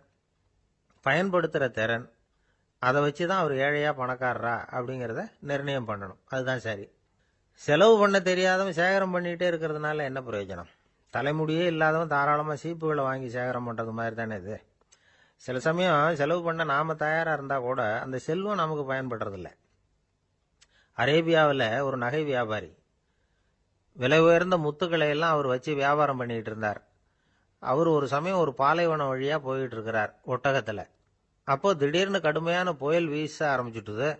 பயன்படுத்துற திறன், அதை வச்சுதான் அவர் ஏழையா பணக்காரரா அப்படிங்கிறத நிர்ணயம் பண்ணணும். அதுதான் சரி. செலவு பண்ண தெரியாதவன் சேகரம் பண்ணிட்டே இருக்கிறதுனால என்ன பிரயோஜனம்? தலைமுடியே இல்லாதவன் தாராளமா சீப்புகளை வாங்கி சேகரம் பண்றது மாதிரி தானே இது. சில சமயம் செலவு பண்ண நாம தயாரா இருந்தா கூட அந்த செல்வம் நமக்கு பயன்படுறதில்ல. அரேபியாவில் ஒரு நகை வியாபாரி விலை உயர்ந்த முத்துக்களை எல்லாம் அவர் வச்சு வியாபாரம் பண்ணிட்டு இருந்தார். அவர் ஒரு சமயம் ஒரு பாலைவனம் வழியா போயிட்டு இருக்கிறார் ஒட்டகத்துல. அப்போ திடீர்னு கடுமையான புயல் வீச ஆரம்பிச்சுட்டுது.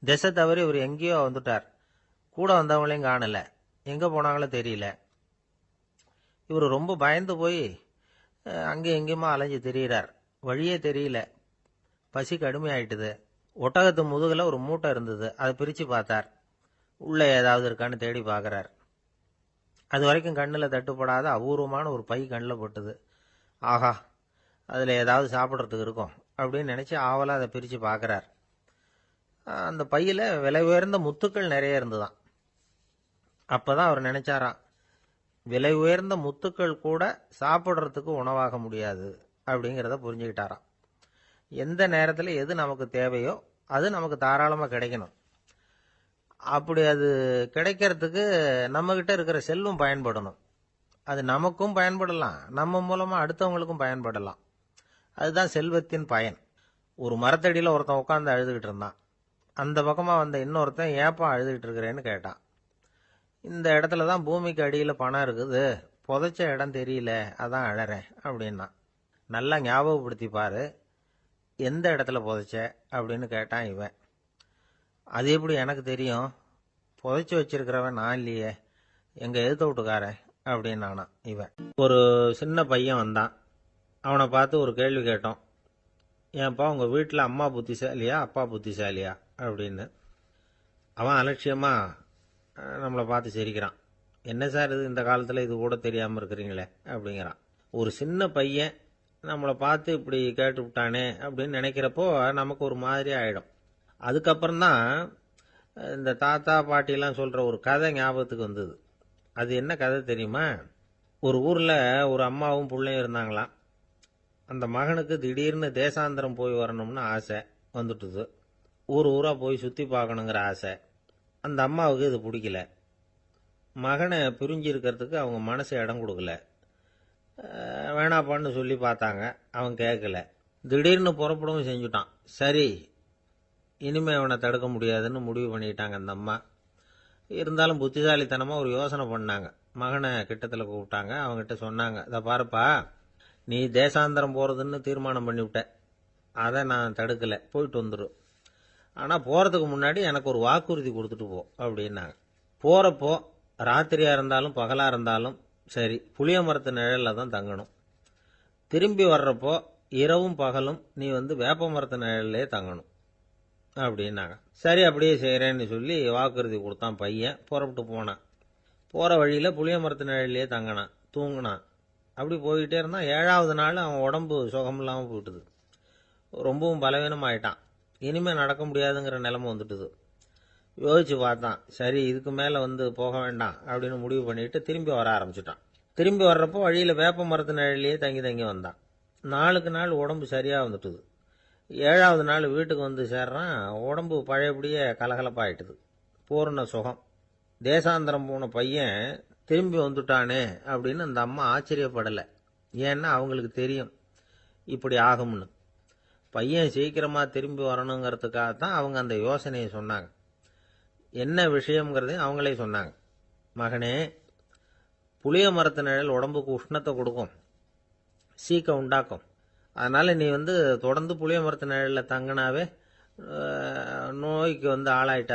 திசை தவறி இவர் எங்கேயோ வந்துட்டார். கூட வந்தவங்களையும் காணல, எங்க போனாங்களோ தெரியல. இவர் ரொம்ப பயந்து போய் அங்கேயும் எங்கேயுமா அலைஞ்சு திரியிறார். வழியே தெரியல. பசி கடுமையாயிட்டுது. ஒட்டகத்து முதுகுல ஒரு மூட்டை இருந்தது. அதை பிரிச்சு பார்த்தார். உள்ள ஏதாவது இருக்கான்னு தேடி பார்க்கறார். அது வரைக்கும் கண்ணில் தட்டுப்படாத அபூர்வமான ஒரு பை கண்ணில் பட்டுது. ஆஹா, அதில் ஏதாவது சாப்பிட்றதுக்கு இருக்கும் அப்படின்னு நினச்சி ஆவலாக அதை பிரித்து பார்க்குறார். அந்த பையில் விலை உயர்ந்த முத்துக்கள் நிறைய இருந்துதான். அப்போ தான் அவர் நினைச்சாராம், விலை உயர்ந்த முத்துக்கள் கூட சாப்பிட்றதுக்கு உணவாக முடியாது அப்படிங்கிறத புரிஞ்சுக்கிட்டாராம். எந்த நேரத்தில் எது நமக்கு தேவையோ அது நமக்கு தாராளமாக கிடைக்கணும். அப்படி அது கிடைக்கிறதுக்கு நம்மகிட்ட இருக்கிற செல்வம் பயன்படணும். அது நமக்கும் பயன்படலாம், நம்ம மூலமா அடுத்தவங்களுக்கும் பயன்படலாம். அதுதான் செல்வத்தின் பயன். ஒரு மரத்தடியில் ஒருத்தன் உட்காந்து அழுதுகிட்டு இருந்தான். அந்த பக்கமா வந்த இன்னொருத்தன் ஏப்பா அழுதுகிட்டு இருக்கிறேன்னு கேட்டான். இந்த இடத்துல தான் பூமிக்கு அடியில் பணம் இருக்குது, புதைச்ச இடம் தெரியல, அதான் அழறேன் அப்படின்னா. நல்லா ஞாபகப்படுத்தி பாரு, எந்த இடத்துல புதைச்ச அப்படின்னு கேட்டான் இவன். அது எப்படி எனக்கு தெரியும், புதைச்சி வச்சிருக்கிறவன் நான் இல்லையே, எங்க எதிர்த்த வீட்டுக்காரன் அப்படின்னானா இவன். ஒரு சின்ன பையன் வந்தான். அவனை பார்த்து ஒரு கேள்வி கேட்டோம். ஏன்பா உங்க வீட்டில் அம்மா புத்திசாலியா அப்பா புத்திசாலியா அப்படின்னு. அவன் அலட்சியமா நம்மளை பார்த்து சிரிக்கிறான். என்ன சார் இது, இந்த காலத்தில் இது கூட தெரியாமல் இருக்கிறீங்களே அப்படிங்கிறான். ஒரு சின்ன பையன் நம்மளை பார்த்து இப்படி கேட்டு விட்டானே அப்படின்னு நினைக்கிறப்போ நமக்கு ஒரு மாதிரி ஆயிடும். அதுக்கப்புறம்தான் இந்த தாத்தா பாட்டிலாம் சொல்கிற ஒரு கதை ஞாபகத்துக்கு வந்தது. அது என்ன கதை தெரியுமா? ஒரு ஊரில் ஒரு அம்மாவும் பிள்ளையும் இருந்தாங்களாம். அந்த மகனுக்கு திடீர்னு தேசாந்திரம் போய் வரணும்னு ஆசை வந்துட்டுது. ஊராக போய் சுற்றி பார்க்கணுங்கிற ஆசை. அந்த அம்மாவுக்கு இது பிடிக்கல. மகனை பிரிஞ்சு இருக்கிறதுக்கு அவங்க மனசு இடம் கொடுக்கல. வேணாப்பான்னு சொல்லி பார்த்தாங்க, அவன் கேட்கல. திடீர்னு புறப்படவும் செஞ்சுட்டான். சரி, இனிமே அவனை தடுக்க முடியாதுன்னு முடிவு பண்ணிட்டாங்க அந்த அம்மா. இருந்தாலும் புத்திசாலித்தனமாக ஒரு யோசனை பண்ணாங்க. மகனை கிட்டத்தில் கூப்பிட்டாங்க. அவங்ககிட்ட சொன்னாங்க, இதை பாருப்பா, நீ தேசாந்திரம் போகிறதுன்னு தீர்மானம் பண்ணிவிட்ட, அதை நான் தடுக்கலை, போயிட்டு வந்துடும். ஆனால் போகிறதுக்கு முன்னாடி எனக்கு ஒரு வாக்குறுதி கொடுத்துட்டு போ அப்படின்னாங்க. போகிறப்போ ராத்திரியாக இருந்தாலும் பகலாக இருந்தாலும் சரி, புளிய மரத்து நிழலில் தான் தங்கணும். திரும்பி வர்றப்போ இரவும் பகலும் நீ வேப்ப மரத்து நிழல்லே தங்கணும் அப்படின்னாங்க. சரி, அப்படியே செய்கிறேன்னு சொல்லி வாக்குறுதி கொடுத்தான் பையன். புறப்பட்டு போனான். போகிற வழியில் புளிய மரத்து நிழல்லையே தங்கினான், தூங்கினான். அப்படி போய்கிட்டே இருந்தான். 7வது நாள் அவன் உடம்பு சுகமில்லாமல் போயிட்டுது. ரொம்பவும் பலவீனமாயிட்டான். இனிமேல் நடக்க முடியாதுங்கிற நிலைமை வந்துட்டுது. யோசிச்சு பார்த்தான். சரி, இதுக்கு மேலே போக வேண்டாம் அப்படின்னு முடிவு பண்ணிட்டு திரும்பி வர ஆரம்பிச்சிட்டான். திரும்பி வர்றப்போ வழியில் வேப்ப மரத்து நிழல்லையே தங்கி தங்கி வந்தான். நாளுக்கு நாள் உடம்பு சரியாக வந்துட்டுது. 7வது நாள் வீட்டுக்கு சேர்றான். உடம்பு பழையபடியே கலகலப்பாயிட்டுது. பூர்ண சுகம். தேசாந்திரம் போன பையன் திரும்பி வந்துட்டானே அப்படின்னு அந்த அம்மா ஆச்சரியப்படலை. ஏன்னா அவங்களுக்கு தெரியும் இப்படி ஆகும்னு. பையன் சீக்கிரமா திரும்பி வரணுங்கிறதுக்காகத்தான் அவங்க அந்த யோசனையை சொன்னாங்க. என்ன விஷயம்ங்கிறதையும் அவங்களே சொன்னாங்க. மகனே, புளிய மரத்து நிழல் உடம்புக்கு உஷ்ணத்தை கொடுக்கும், சீக்க உண்டாக்கும். அதனால நீ தொடர்ந்து புளிய மரத்து நிழலில் தங்கினாவே நோய்க்கு ஆளாயிட்ட.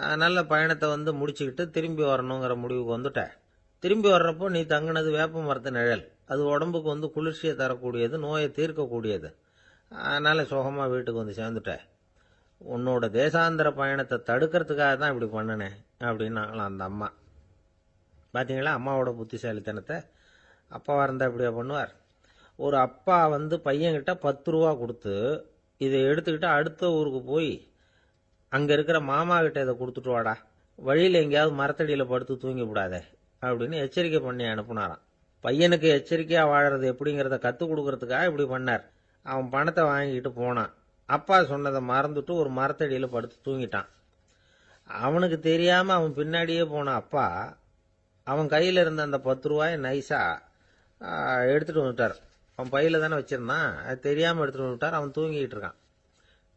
அதனால பயணத்தை முடிச்சுக்கிட்டு திரும்பி வரணுங்கிற முடிவுக்கு வந்துட்ட. திரும்பி வர்றப்போ நீ தங்கினது வேப்ப மரத்து நிழல். அது உடம்புக்கு குளிர்ச்சியை தரக்கூடியது, நோயை தீர்க்கக்கூடியது. அதனால சுகமாக வீட்டுக்கு சேர்ந்துட்ட. உன்னோட தேசாந்திர பயணத்தை தடுக்கிறதுக்காக தான் இப்படி பண்ணினேன் அப்படின்னாங்களாம் அந்த அம்மா. பார்த்தீங்களா அம்மாவோட புத்திசாலித்தனத்தை? அப்பாவாக இருந்தால் இப்படியா பண்ணுவார்? ஒரு அப்பா பையன்கிட்ட 10 ரூபா கொடுத்து இதை எடுத்துக்கிட்டு அடுத்த ஊருக்கு போய் அங்கே இருக்கிற மாமா கிட்ட இதை கொடுத்துட்டு வாடா, வழியில் எங்கேயாவது மரத்தடியில் படுத்து தூங்கி விடாதே அப்படின்னு எச்சரிக்கை பண்ணி அனுப்புனாராம். பையனுக்கு எச்சரிக்கையாக வாழறது எப்படிங்கிறத கற்றுக் கொடுக்கறதுக்காக இப்படி பண்ணார். அவன் பணத்தை வாங்கிட்டு போனான். அப்பா சொன்னதை மறந்துட்டு ஒரு மரத்தடியில் படுத்து தூங்கிட்டான். அவனுக்கு தெரியாமல் அவன் பின்னாடியே போன அப்பா அவன் கையில் இருந்த அந்த 10 ரூபாயை நைஸாக எடுத்துகிட்டு வந்துட்டார். அவன் பையில் தானே வச்சுருந்தான், அது தெரியாமல் எடுத்துகிட்டு வந்துட்டார். அவன் தூங்கிக்கிட்டு இருக்கான்.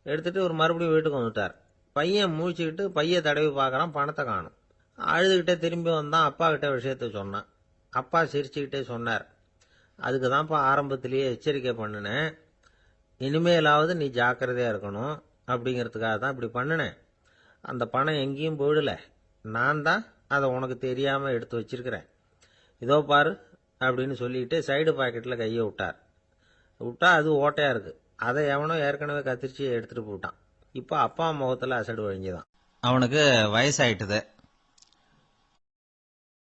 எடுத்துகிட்டு ஒரு மறுபடியும் வீட்டுக்கு வந்துட்டார். பையன் முழிச்சுக்கிட்டு பையை தடவி பார்க்குறான், பணத்தை காணும். அழுதுகிட்டே திரும்பி வந்தான். அப்பா கிட்ட விஷயத்த சொன்னான். அப்பா சிரிச்சுக்கிட்டே சொன்னார், அதுக்கு தான்ப்பா ஆரம்பத்திலேயே எச்சரிக்கை பண்ணினேன், இனிமேலாவது நீ ஜாக்கிரதையாக இருக்கணும் அப்படிங்கிறதுக்காக தான் இப்படி பண்ணினேன். அந்த பணம் எங்கேயும் போயிடல, நான் தான் அதை உனக்கு தெரியாமல் எடுத்து வச்சிருக்கிறேன். இதோ பாரு அப்படின்னு சொல்லிட்டு சைடு பாக்கெட்டில் கையை விட்டா அது ஓட்டையாக இருக்குது. அதை எவனோ ஏற்கனவே கத்திரிச்சு எடுத்துகிட்டு போட்டான். இப்போ அப்பா முகத்தில் அசடு வழிஞ்சுதான். அவனுக்கு வயசாயிட்டுது.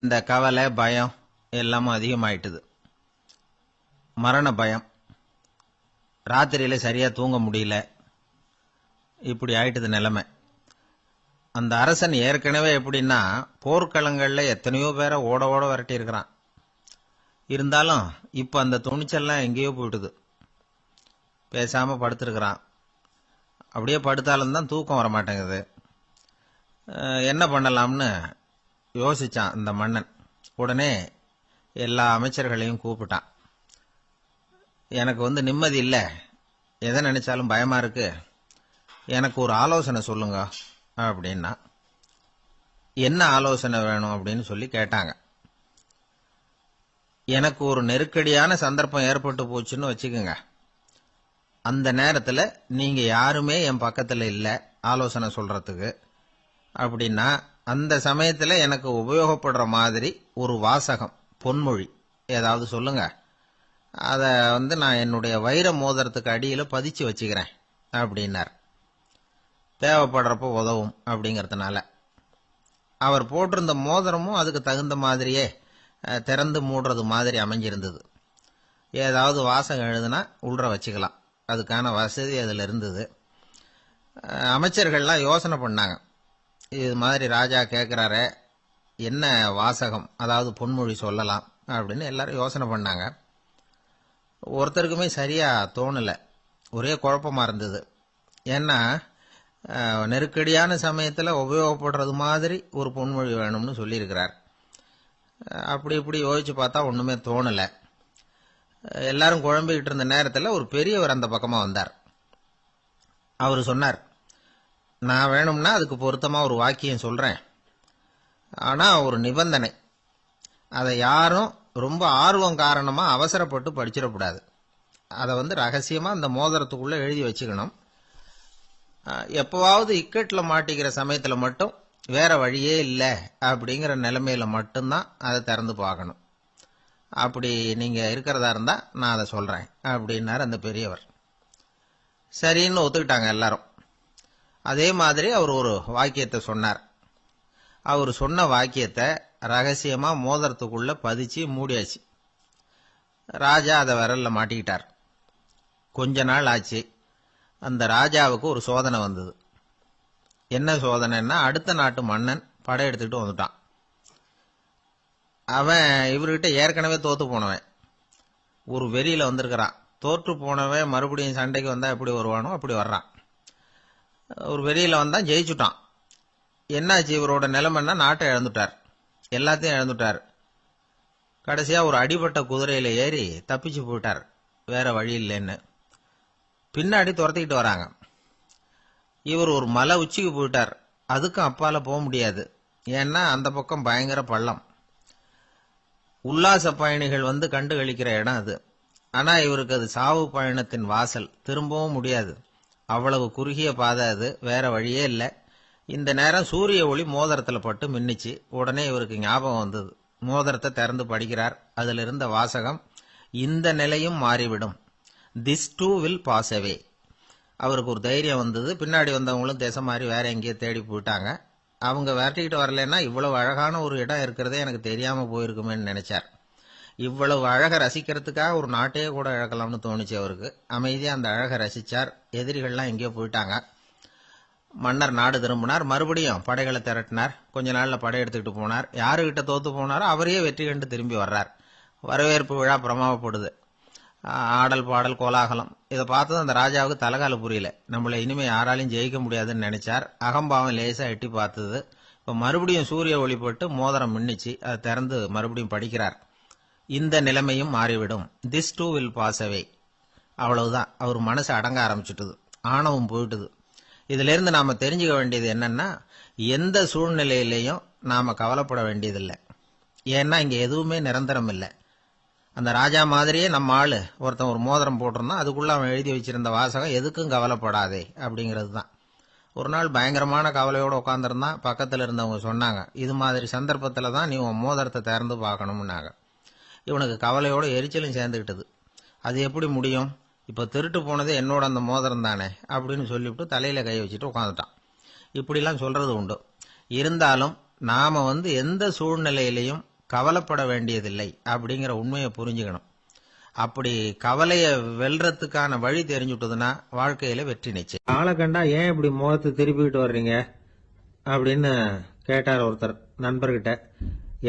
இந்த கவலை பயம் எல்லாமும் அதிகமாயிட்டுது. மரண பயம், ராத்திரியில சரியா தூங்க முடியல, இப்படி ஆயிட்டுது நிலைமை. அந்த அரசன் ஏற்கனவே எப்படின்னா போர்க்களங்கள்ல எத்தனையோ பேரை ஓட ஓட விரட்டி இருக்கிறான். இருந்தாலும் இப்ப அந்த துணிச்சல்லாம் எங்கேயோ போயிட்டுது. பேசாம படுத்திருக்கிறான். அப்படியே படுத்தாலும் தான் தூக்கம் வர மாட்டேங்குது. என்ன பண்ணலாம்னு யோசிச்சான் இந்த மன்னன். உடனே எல்லா அமைச்சர்களையும் கூப்பிட்டான். எனக்கு நிம்மதி இல்லை, எதை நினைச்சாலும் பயமா இருக்கு, எனக்கு ஒரு ஆலோசனை சொல்லுங்க அப்படின்னா. என்ன ஆலோசனை வேணும் அப்படின்னு சொல்லி கேட்டாங்க. எனக்கு ஒரு நெருக்கடியான சந்தர்ப்பம் ஏற்பட்டு போச்சுன்னு வச்சுக்கோங்க. அந்த நேரத்தில் நீங்க யாருமே என் பக்கத்தில் இல்லை ஆலோசனை சொல்றதுக்கு அப்படின்னா, அந்த சமயத்தில் எனக்கு உபயோகப்படுற மாதிரி ஒரு வாசகம், பொன்மொழி ஏதாவது சொல்லுங்க. அதை நான் என்னுடைய வைர மோதிரத்துக்கு அடியில் பதிச்சு வச்சுக்கிறேன் அப்படின்னார். தேவைப்படுறப்போ உதவும் அப்படிங்கிறதுனால. அவர் போட்டிருந்த மோதிரமும் அதுக்கு தகுந்த மாதிரியே திறந்து மூடுறது மாதிரி அமைஞ்சிருந்தது. ஏதாவது வாசகம் எழுதுனா உள்ற வச்சுக்கலாம், அதுக்கான வசதி அதில் இருந்தது. அமைச்சர்கள்லாம் யோசனை பண்ணாங்க, இது மாதிரி ராஜா கேட்குறாரு, என்ன வாசகம் அதாவது பொன்மொழி சொல்லலாம் அப்படின்னு எல்லாரும் யோசனை பண்ணாங்க. ஒருத்தருக்குமே சரியா தோணலை, ஒரே குழப்பமா இருந்தது. ஏன்னா நெருக்கடியான சமயத்தில் உபயோகப்படுறது மாதிரி ஒரு பொன்மொழி வேணும்னு சொல்லியிருக்கிறார். அப்படி இப்படி யோசிச்சு பார்த்தா ஒன்றுமே தோணலை. எல்லாரும் குழம்பிக்கிட்டு இருந்த நேரத்தில் ஒரு பெரியவர் அந்த பக்கமாக வந்தார். அவர் சொன்னார், நான் வேணும்னா அதுக்கு பொருத்தமாக ஒரு வாக்கியம் சொல்கிறேன், ஆனால் ஒரு நிபந்தனை. அதை யாரும் ரொம்ப ஆர்வம் காரணமாக அவசரப்பட்டு படிச்சிடக்கூடாது. அதை ரகசியமாக அந்த மோதிரத்துக்குள்ளே எழுதி வச்சுக்கணும். எப்போவாவது இக்கட்டில் மாட்டிக்கிற சமயத்தில் மட்டும் வேற வழியே இல்லை அப்படிங்கிற நிலைமையில மட்டும்தான் அதை திறந்து பார்க்கணும். அப்படி நீங்கள் இருக்கிறதா இருந்தால் நான் அதை சொல்கிறேன் அப்படின்னார் அந்த பெரியவர். சரின்னு ஒத்துக்கிட்டாங்க எல்லாரும். அதே மாதிரி அவர் ஒரு வாக்கியத்தை சொன்னார். அவர் சொன்ன வாக்கியத்தை ரகசியமாக மோதிரத்துக்குள்ள பதிச்சு மூடியாச்சு. ராஜா அதை விரல்ல மாட்டிக்கிட்டார். கொஞ்ச நாள் ஆச்சு. அந்த ராஜாவுக்கு ஒரு சோதனை வந்தது. என்ன சோதனைன்னா, அடுத்த நாட்டு மன்னன் படையெடுத்துக்கிட்டு வந்துட்டான். அவன் இவர்கிட்ட ஏற்கனவே தோத்து போனவன், ஒரு வெறியில வந்திருக்கிறான். தோற்று போனவன் மறுபடியும் சண்டைக்கு வந்தா எப்படி வருவானோ அப்படி வர்றான். ஒரு வெறியில வந்தான், ஜெயிச்சுட்டான். என்னாச்சு இவரோட நிலைமைன்னா, நாட்டை இழந்துட்டார், எல்லாத்தையும் இழந்துட்டார். கடைசியா ஒரு அடிபட்ட குதிரையில ஏறி தப்பிச்சு போயிட்டார், வேற வழி இல்லைன்னு. பின்னாடி துரத்திக்கிட்டு வராங்க. இவர் ஒரு மலை உச்சிக்கு போயிட்டார், அதுக்கும் அப்பால போக முடியாது, ஏன்னா அந்த பக்கம் பயங்கர பள்ளம். உல்லாச பயணிகள் கண்டு கழிக்கிற இடம் அது. ஆனா இவருக்கு அது சாவு பயணத்தின் வாசல், திரும்பவும் முடியாது, அவ்வளவு குறுகிய பாதை அது, வேற வழியே இல்லை. இந்த நேரம் சூரிய ஒளி மோதிரத்துல பட்டு மின்னிச்சு. உடனே இவருக்கு ஞாபகம் வந்தது. மோதிரத்தை திறந்து படிக்கிறார். அதுல இருந்த வாசகம், இந்த நிலையும் மாறிவிடும், this too will pass away. அவருக்கு ஒரு தைரியம் வந்தது. பின்னாடி வந்தவங்களும் திசை மாதிரி வேற எங்கேயோ தேடி போயிட்டாங்க. அவங்க விரட்டிக்கிட்டு வரலன்னா இவ்வளவு அழகான ஒரு இடம் இருக்கிறதே எனக்கு தெரியாம போயிருக்குமேன்னு நினைச்சார். இவ்வளவு அழகை ரசிக்கிறதுக்காக ஒரு நாட்டையே கூட இழக்கலாம்னு தோணுச்சு அவருக்கு. அமைதியா அந்த அழகை ரசிச்சார். எதிரிகள்லாம் எங்கேயோ போயிட்டாங்க. மன்னர் நாடு திரும்பினார். மறுபடியும் படைகளை திரட்டினார். கொஞ்ச நாள்ல படை எடுத்துக்கிட்டு போனார். யாருகிட்ட தோத்து போனாரோ அவரையே வெற்றி கண்டு திரும்பி வர்றார். வரவேற்பு விழா பிரமாவப்படுது. ஆடல் பாடல் கோலாகலம். இதை பார்த்தது அந்த ராஜாவுக்கு தலைகால புரியல. நம்மளை இனிமே யாராலையும் ஜெயிக்க முடியாதுன்னு நினைச்சார். அகம்பாவம் லேசா எட்டி பார்த்தது. இப்ப மறுபடியும் சூரிய ஒளிப்பட்டு மோதிரம் மின்னிச்சு. அதை திறந்து மறுபடியும் படிக்கிறார். இந்த நிலைமையும் மாறிவிடும். This too will pass away. அவ்வளவுதான். அவர் மனசு அடங்க ஆரம்பிச்சுட்டுது. ஆணவம் போயிட்டுது. இதுல இருந்து நாம தெரிஞ்சுக்க வேண்டியது என்னன்னா, எந்த சூழ்நிலையிலையும் நாம கவலைப்பட வேண்டியதில்லை. ஏன்னா இங்க எதுவுமே நிரந்தரம் இல்லை. அந்த ராஜா மாதிரியே நம்ம ஆளு ஒருத்தன் ஒரு மோதிரம் போட்டிருந்தான். அதுக்குள்ள அவன் எழுதி வச்சிருந்த வாசகம் எதுக்கும் கவலைப்படாதே அப்படிங்கிறது தான். ஒரு நாள் பயங்கரமான கவலையோட உட்காந்துருந்தான். பக்கத்துல இருந்தவங்க சொன்னாங்க, இது மாதிரி சந்தர்ப்பத்துல தான் நீ உன் மோதிரத்தை திறந்து பார்க்கணும்னாங்க. இவனுக்கு கவலையோட எரிச்சலும் சேர்ந்துக்கிட்டது. அது எப்படி முடியும்? இப்ப திருட்டு போனது என்னோட அந்த மோதிரம் தானே அப்படின்னு சொல்லிவிட்டு தலையில கை வச்சுட்டு உட்காந்துட்டான். இப்படிலாம் சொல்றது உண்டு. இருந்தாலும் நாம எந்த சூழ்நிலையிலையும் கவலைப்பட வேண்டியதில்லை அப்படிங்கிற உண்மையை புரிஞ்சுக்கணும். அப்படி கவலைய வெல்றதுக்கான வழி தெரிஞ்சுட்டதுன்னா வாழ்க்கையில வெற்றி நிச்சயம். ஆளை கண்டா ஏன் இப்படி முகத்தை திருப்பிக்கிட்டு வர்றீங்க அப்படின்னு கேட்டார் ஒருத்தர் நண்பர்கிட்ட.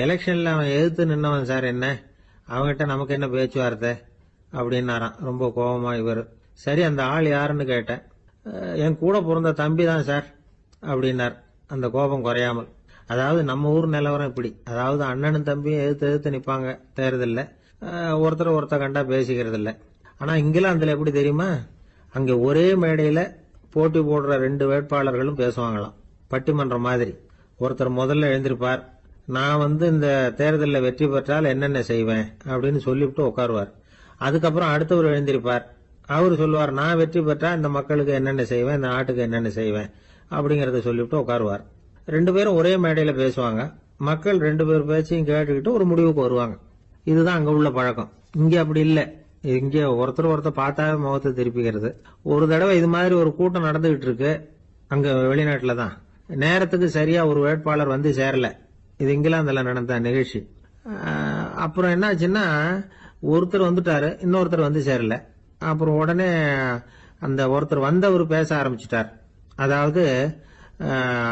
எலெக்ஷன்ல அவன் எதிர்த்து நின்னவன் சார், என்ன அவன்கிட்ட நமக்கு என்ன பேச்சுவார்த்தை அப்படின்னாராம் ரொம்ப கோபமா இவர். சரி, அந்த ஆள் யாருன்னு கேட்டேன். என் கூட பிறந்த தம்பி தான் சார் அப்படின்னார் அந்த கோபம் குறையாமல். அதாவது நம்ம ஊர் நிலவரம் இப்படி. அதாவது அண்ணனும் தம்பியும் எதிர்த்து நிப்பாங்க தேர்தல்ல. ஒருத்தர் கண்டா பேசிக்கிறது இல்ல. ஆனா இங்கிலாந்துல எப்படி தெரியுமா? அங்க ஒரே மேடையில போட்டி போடுற 2 வேட்பாளர்களும் பேசுவாங்களாம், பட்டிமன்றம் மாதிரி. ஒருத்தர் முதல்ல எழுந்திருப்பார், நான் இந்த தேர்தலில் வெற்றி பெற்றால் என்னென்ன செய்வேன் அப்படின்னு சொல்லிவிட்டு உட்காருவார். அதுக்கப்புறம் அடுத்தவர் எழுந்திருப்பார். அவர் சொல்லுவார், நான் வெற்றி பெற்றா இந்த மக்களுக்கு என்னென்ன செய்வேன், இந்த நாட்டுக்கு என்னென்ன செய்வேன் அப்படிங்கறத சொல்லிவிட்டு உட்காருவார். 2 பேரும் ஒரே மேடையில பேசுவாங்க. மக்கள் 2 பேர் பேச்சையும் கேட்டுக்கிட்டு ஒரு முடிவுக்கு வருவாங்க. இதுதான் அங்க உள்ள பழக்கம். இங்க அப்படி இல்ல. இங்க ஒருத்தர் பார்த்தாவே முகத்தை திருப்பிக்கிறது. ஒரு தடவை இது மாதிரி ஒரு கூட்டம் நடந்துகிட்டு இருக்கு அங்க வெளிநாட்டுல தான். நேரத்துக்கு சரியா ஒரு வேட்பாளர் வந்து சேரல. இது இங்கிலாந்துல நடந்த நிகழ்ச்சி. அப்புறம் என்னாச்சுன்னா, ஒருத்தர் வந்துட்டாரு, இன்னொருத்தர் வந்து சேரல. அப்புறம் உடனே அந்த ஒருத்தர் வந்தவர் பேச ஆரம்பிச்சிட்டார். அதாவது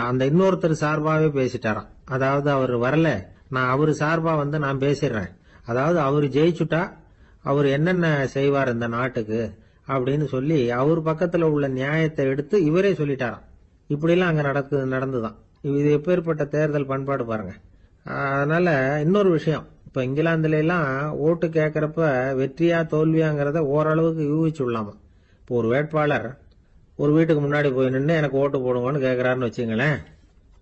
அந்த இன்னொருத்தர் சார்பாவே பேசிட்டாராம். அதாவது அவர் வரல, நான் அவரு சார்பா நான் பேசிடுறேன். அதாவது அவர் ஜெயிச்சுட்டா அவர் என்னென்ன செய்வார் இந்த நாட்டுக்கு அப்படின்னு சொல்லி அவர் பக்கத்துல உள்ள நியாயத்தை எடுத்து இவரே சொல்லிட்டாராம். இப்படிலாம் அங்க நடந்துதான். இது எப்பேற்பட்ட தேர்தல் பண்பாடு பாருங்க. அதனால இன்னொரு விஷயம், இப்ப இங்கிலாந்துல எல்லாம் ஓட்டு கேட்கறப்ப வெற்றியா தோல்வியாங்கிறத ஓரளவுக்கு யூகிச்சு விடலாமா. இப்போ ஒரு வேட்பாளர் ஒரு வீட்டுக்கு முன்னாடி போய் நின்று எனக்கு ஓட்டு போடுங்கன்னு கேட்கறாருன்னு வச்சுங்களேன்.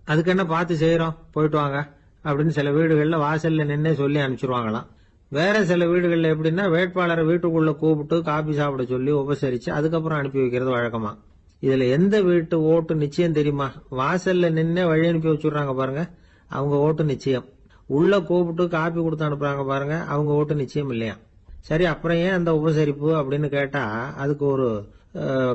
அதுக்கு என்ன பார்த்து செய்யறோம், போயிட்டு வாங்க அப்படின்னு சில வீடுகள்ல வாசல்ல நின்னே சொல்லி அனுப்பிச்சிருவாங்களாம். வேற சில வீடுகள்ல எப்படின்னா, வேட்பாளரை வீட்டுக்குள்ள கூப்பிட்டு காபி சாப்பிட சொல்லி உபசரிச்சு அதுக்கப்புறம் அனுப்பி வைக்கிறது வழக்கமா. இதுல எந்த வீட்டு ஓட்டு நிச்சயம் தெரியுமா? வாசல்ல நின்னே வழி அனுப்பி வச்சுடுறாங்க பாருங்க, அவங்க ஓட்டு நிச்சயம். உள்ள கூப்பிட்டு காப்பி கொடுத்து அனுப்புறாங்க பாருங்க, அவங்க ஓட்டு நிச்சயம் இல்லையா. சரி, அப்புறம் ஏன் அந்த உபசரிப்பு அப்படின்னு கேட்டா அதுக்கு ஒரு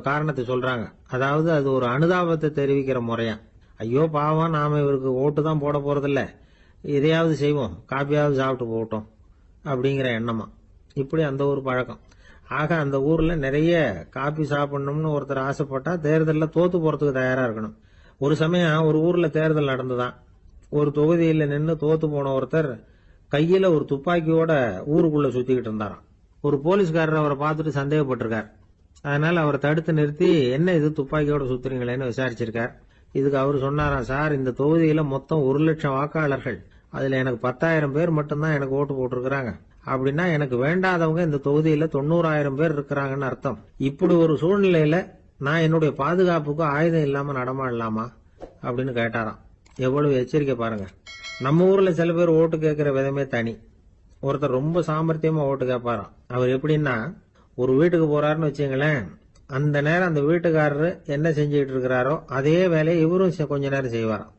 காரணத்தை சொல்றாங்க. அதாவது அது ஒரு அனுதாபத்தை தெரிவிக்கிற முறையா. ஐயோ பாவம், நாம இவருக்கு ஓட்டு தான் போட போறதில்ல, எதையாவது செய்வோம், காப்பியாவது சாப்பிட்டு போகட்டும் அப்படிங்கிற எண்ணமா. இப்படி அந்த ஒரு பழக்கம். ஆக அந்த ஊர்ல நிறைய காப்பி சாப்பிடணும்னு ஒருத்தர் ஆசைப்பட்டா தேர்தலில் தோத்து போறதுக்கு தயாரா இருக்கணும். ஒரு சமயம் ஒரு ஊர்ல தேர்தல் நடந்துதான். ஒரு தொகுதியில நின்று தோத்து போன ஒருத்தர் கையில ஒரு துப்பாக்கியோட ஊருக்குள்ள சுத்திக்கிட்டு இருந்தாராம். ஒரு போலீஸ்காரர் அவரை பார்த்துட்டு சந்தேகப்பட்டிருக்கார். அதனால அவரை தடுத்து நிறுத்தி, என்ன இது துப்பாக்கியோட சுத்துறீங்களேன்னு விசாரிச்சிருக்கார். இதுக்கு அவர் சொன்னாராம், சார், இந்த தொகுதியில மொத்தம் 1,00,000 வாக்காளர்கள், அதுல எனக்கு 10,000 பேர் மட்டும்தான் எனக்கு ஓட்டு போட்டிருக்கிறாங்க. அப்படின்னா எனக்கு வேண்டாதவங்க இந்த தொகுதியில 90,000 பேர் இருக்கிறாங்கன்னு அர்த்தம். இப்படி ஒரு சூழ்நிலையில நான் என்னுடைய பாதுகாப்புக்கு ஆயுதம் இல்லாம நடமாடலாமா அப்படின்னு கேட்டாராம். எவ்வளவு எச்சரிக்கை பாருங்க. நம்ம ஊர்ல சில பேர் ஓட்டு கேட்கிற விதமே தனி. ஒருத்தர் ரொம்ப சாமர்த்தியமா ஓட்டு கேட்பாராம். அவர் எப்படின்னா, ஒரு வீட்டுக்கு போறாருன்னு வச்சுங்களேன், அந்த நேரம் அந்த வீட்டுக்காரரு என்ன செஞ்சுக்கிட்டு இருக்கிறாரோ அதே வேலையை இவரும் கொஞ்ச நேரம் செய்வாராம்,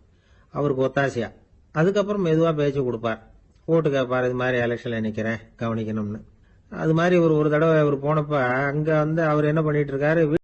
அவருக்கு ஒத்தாசையா. அதுக்கப்புறம் மெதுவா பேச்சு கொடுப்பார், ஓட்டு கேட்பார், இது மாதிரி எலெக்ஷன்ல நிக்கிறேன் கவனிக்கணும்னு. அது மாதிரி ஒரு தடவை அவர் போனப்ப அங்க அவர் என்ன பண்ணிட்டு இருக்காரு,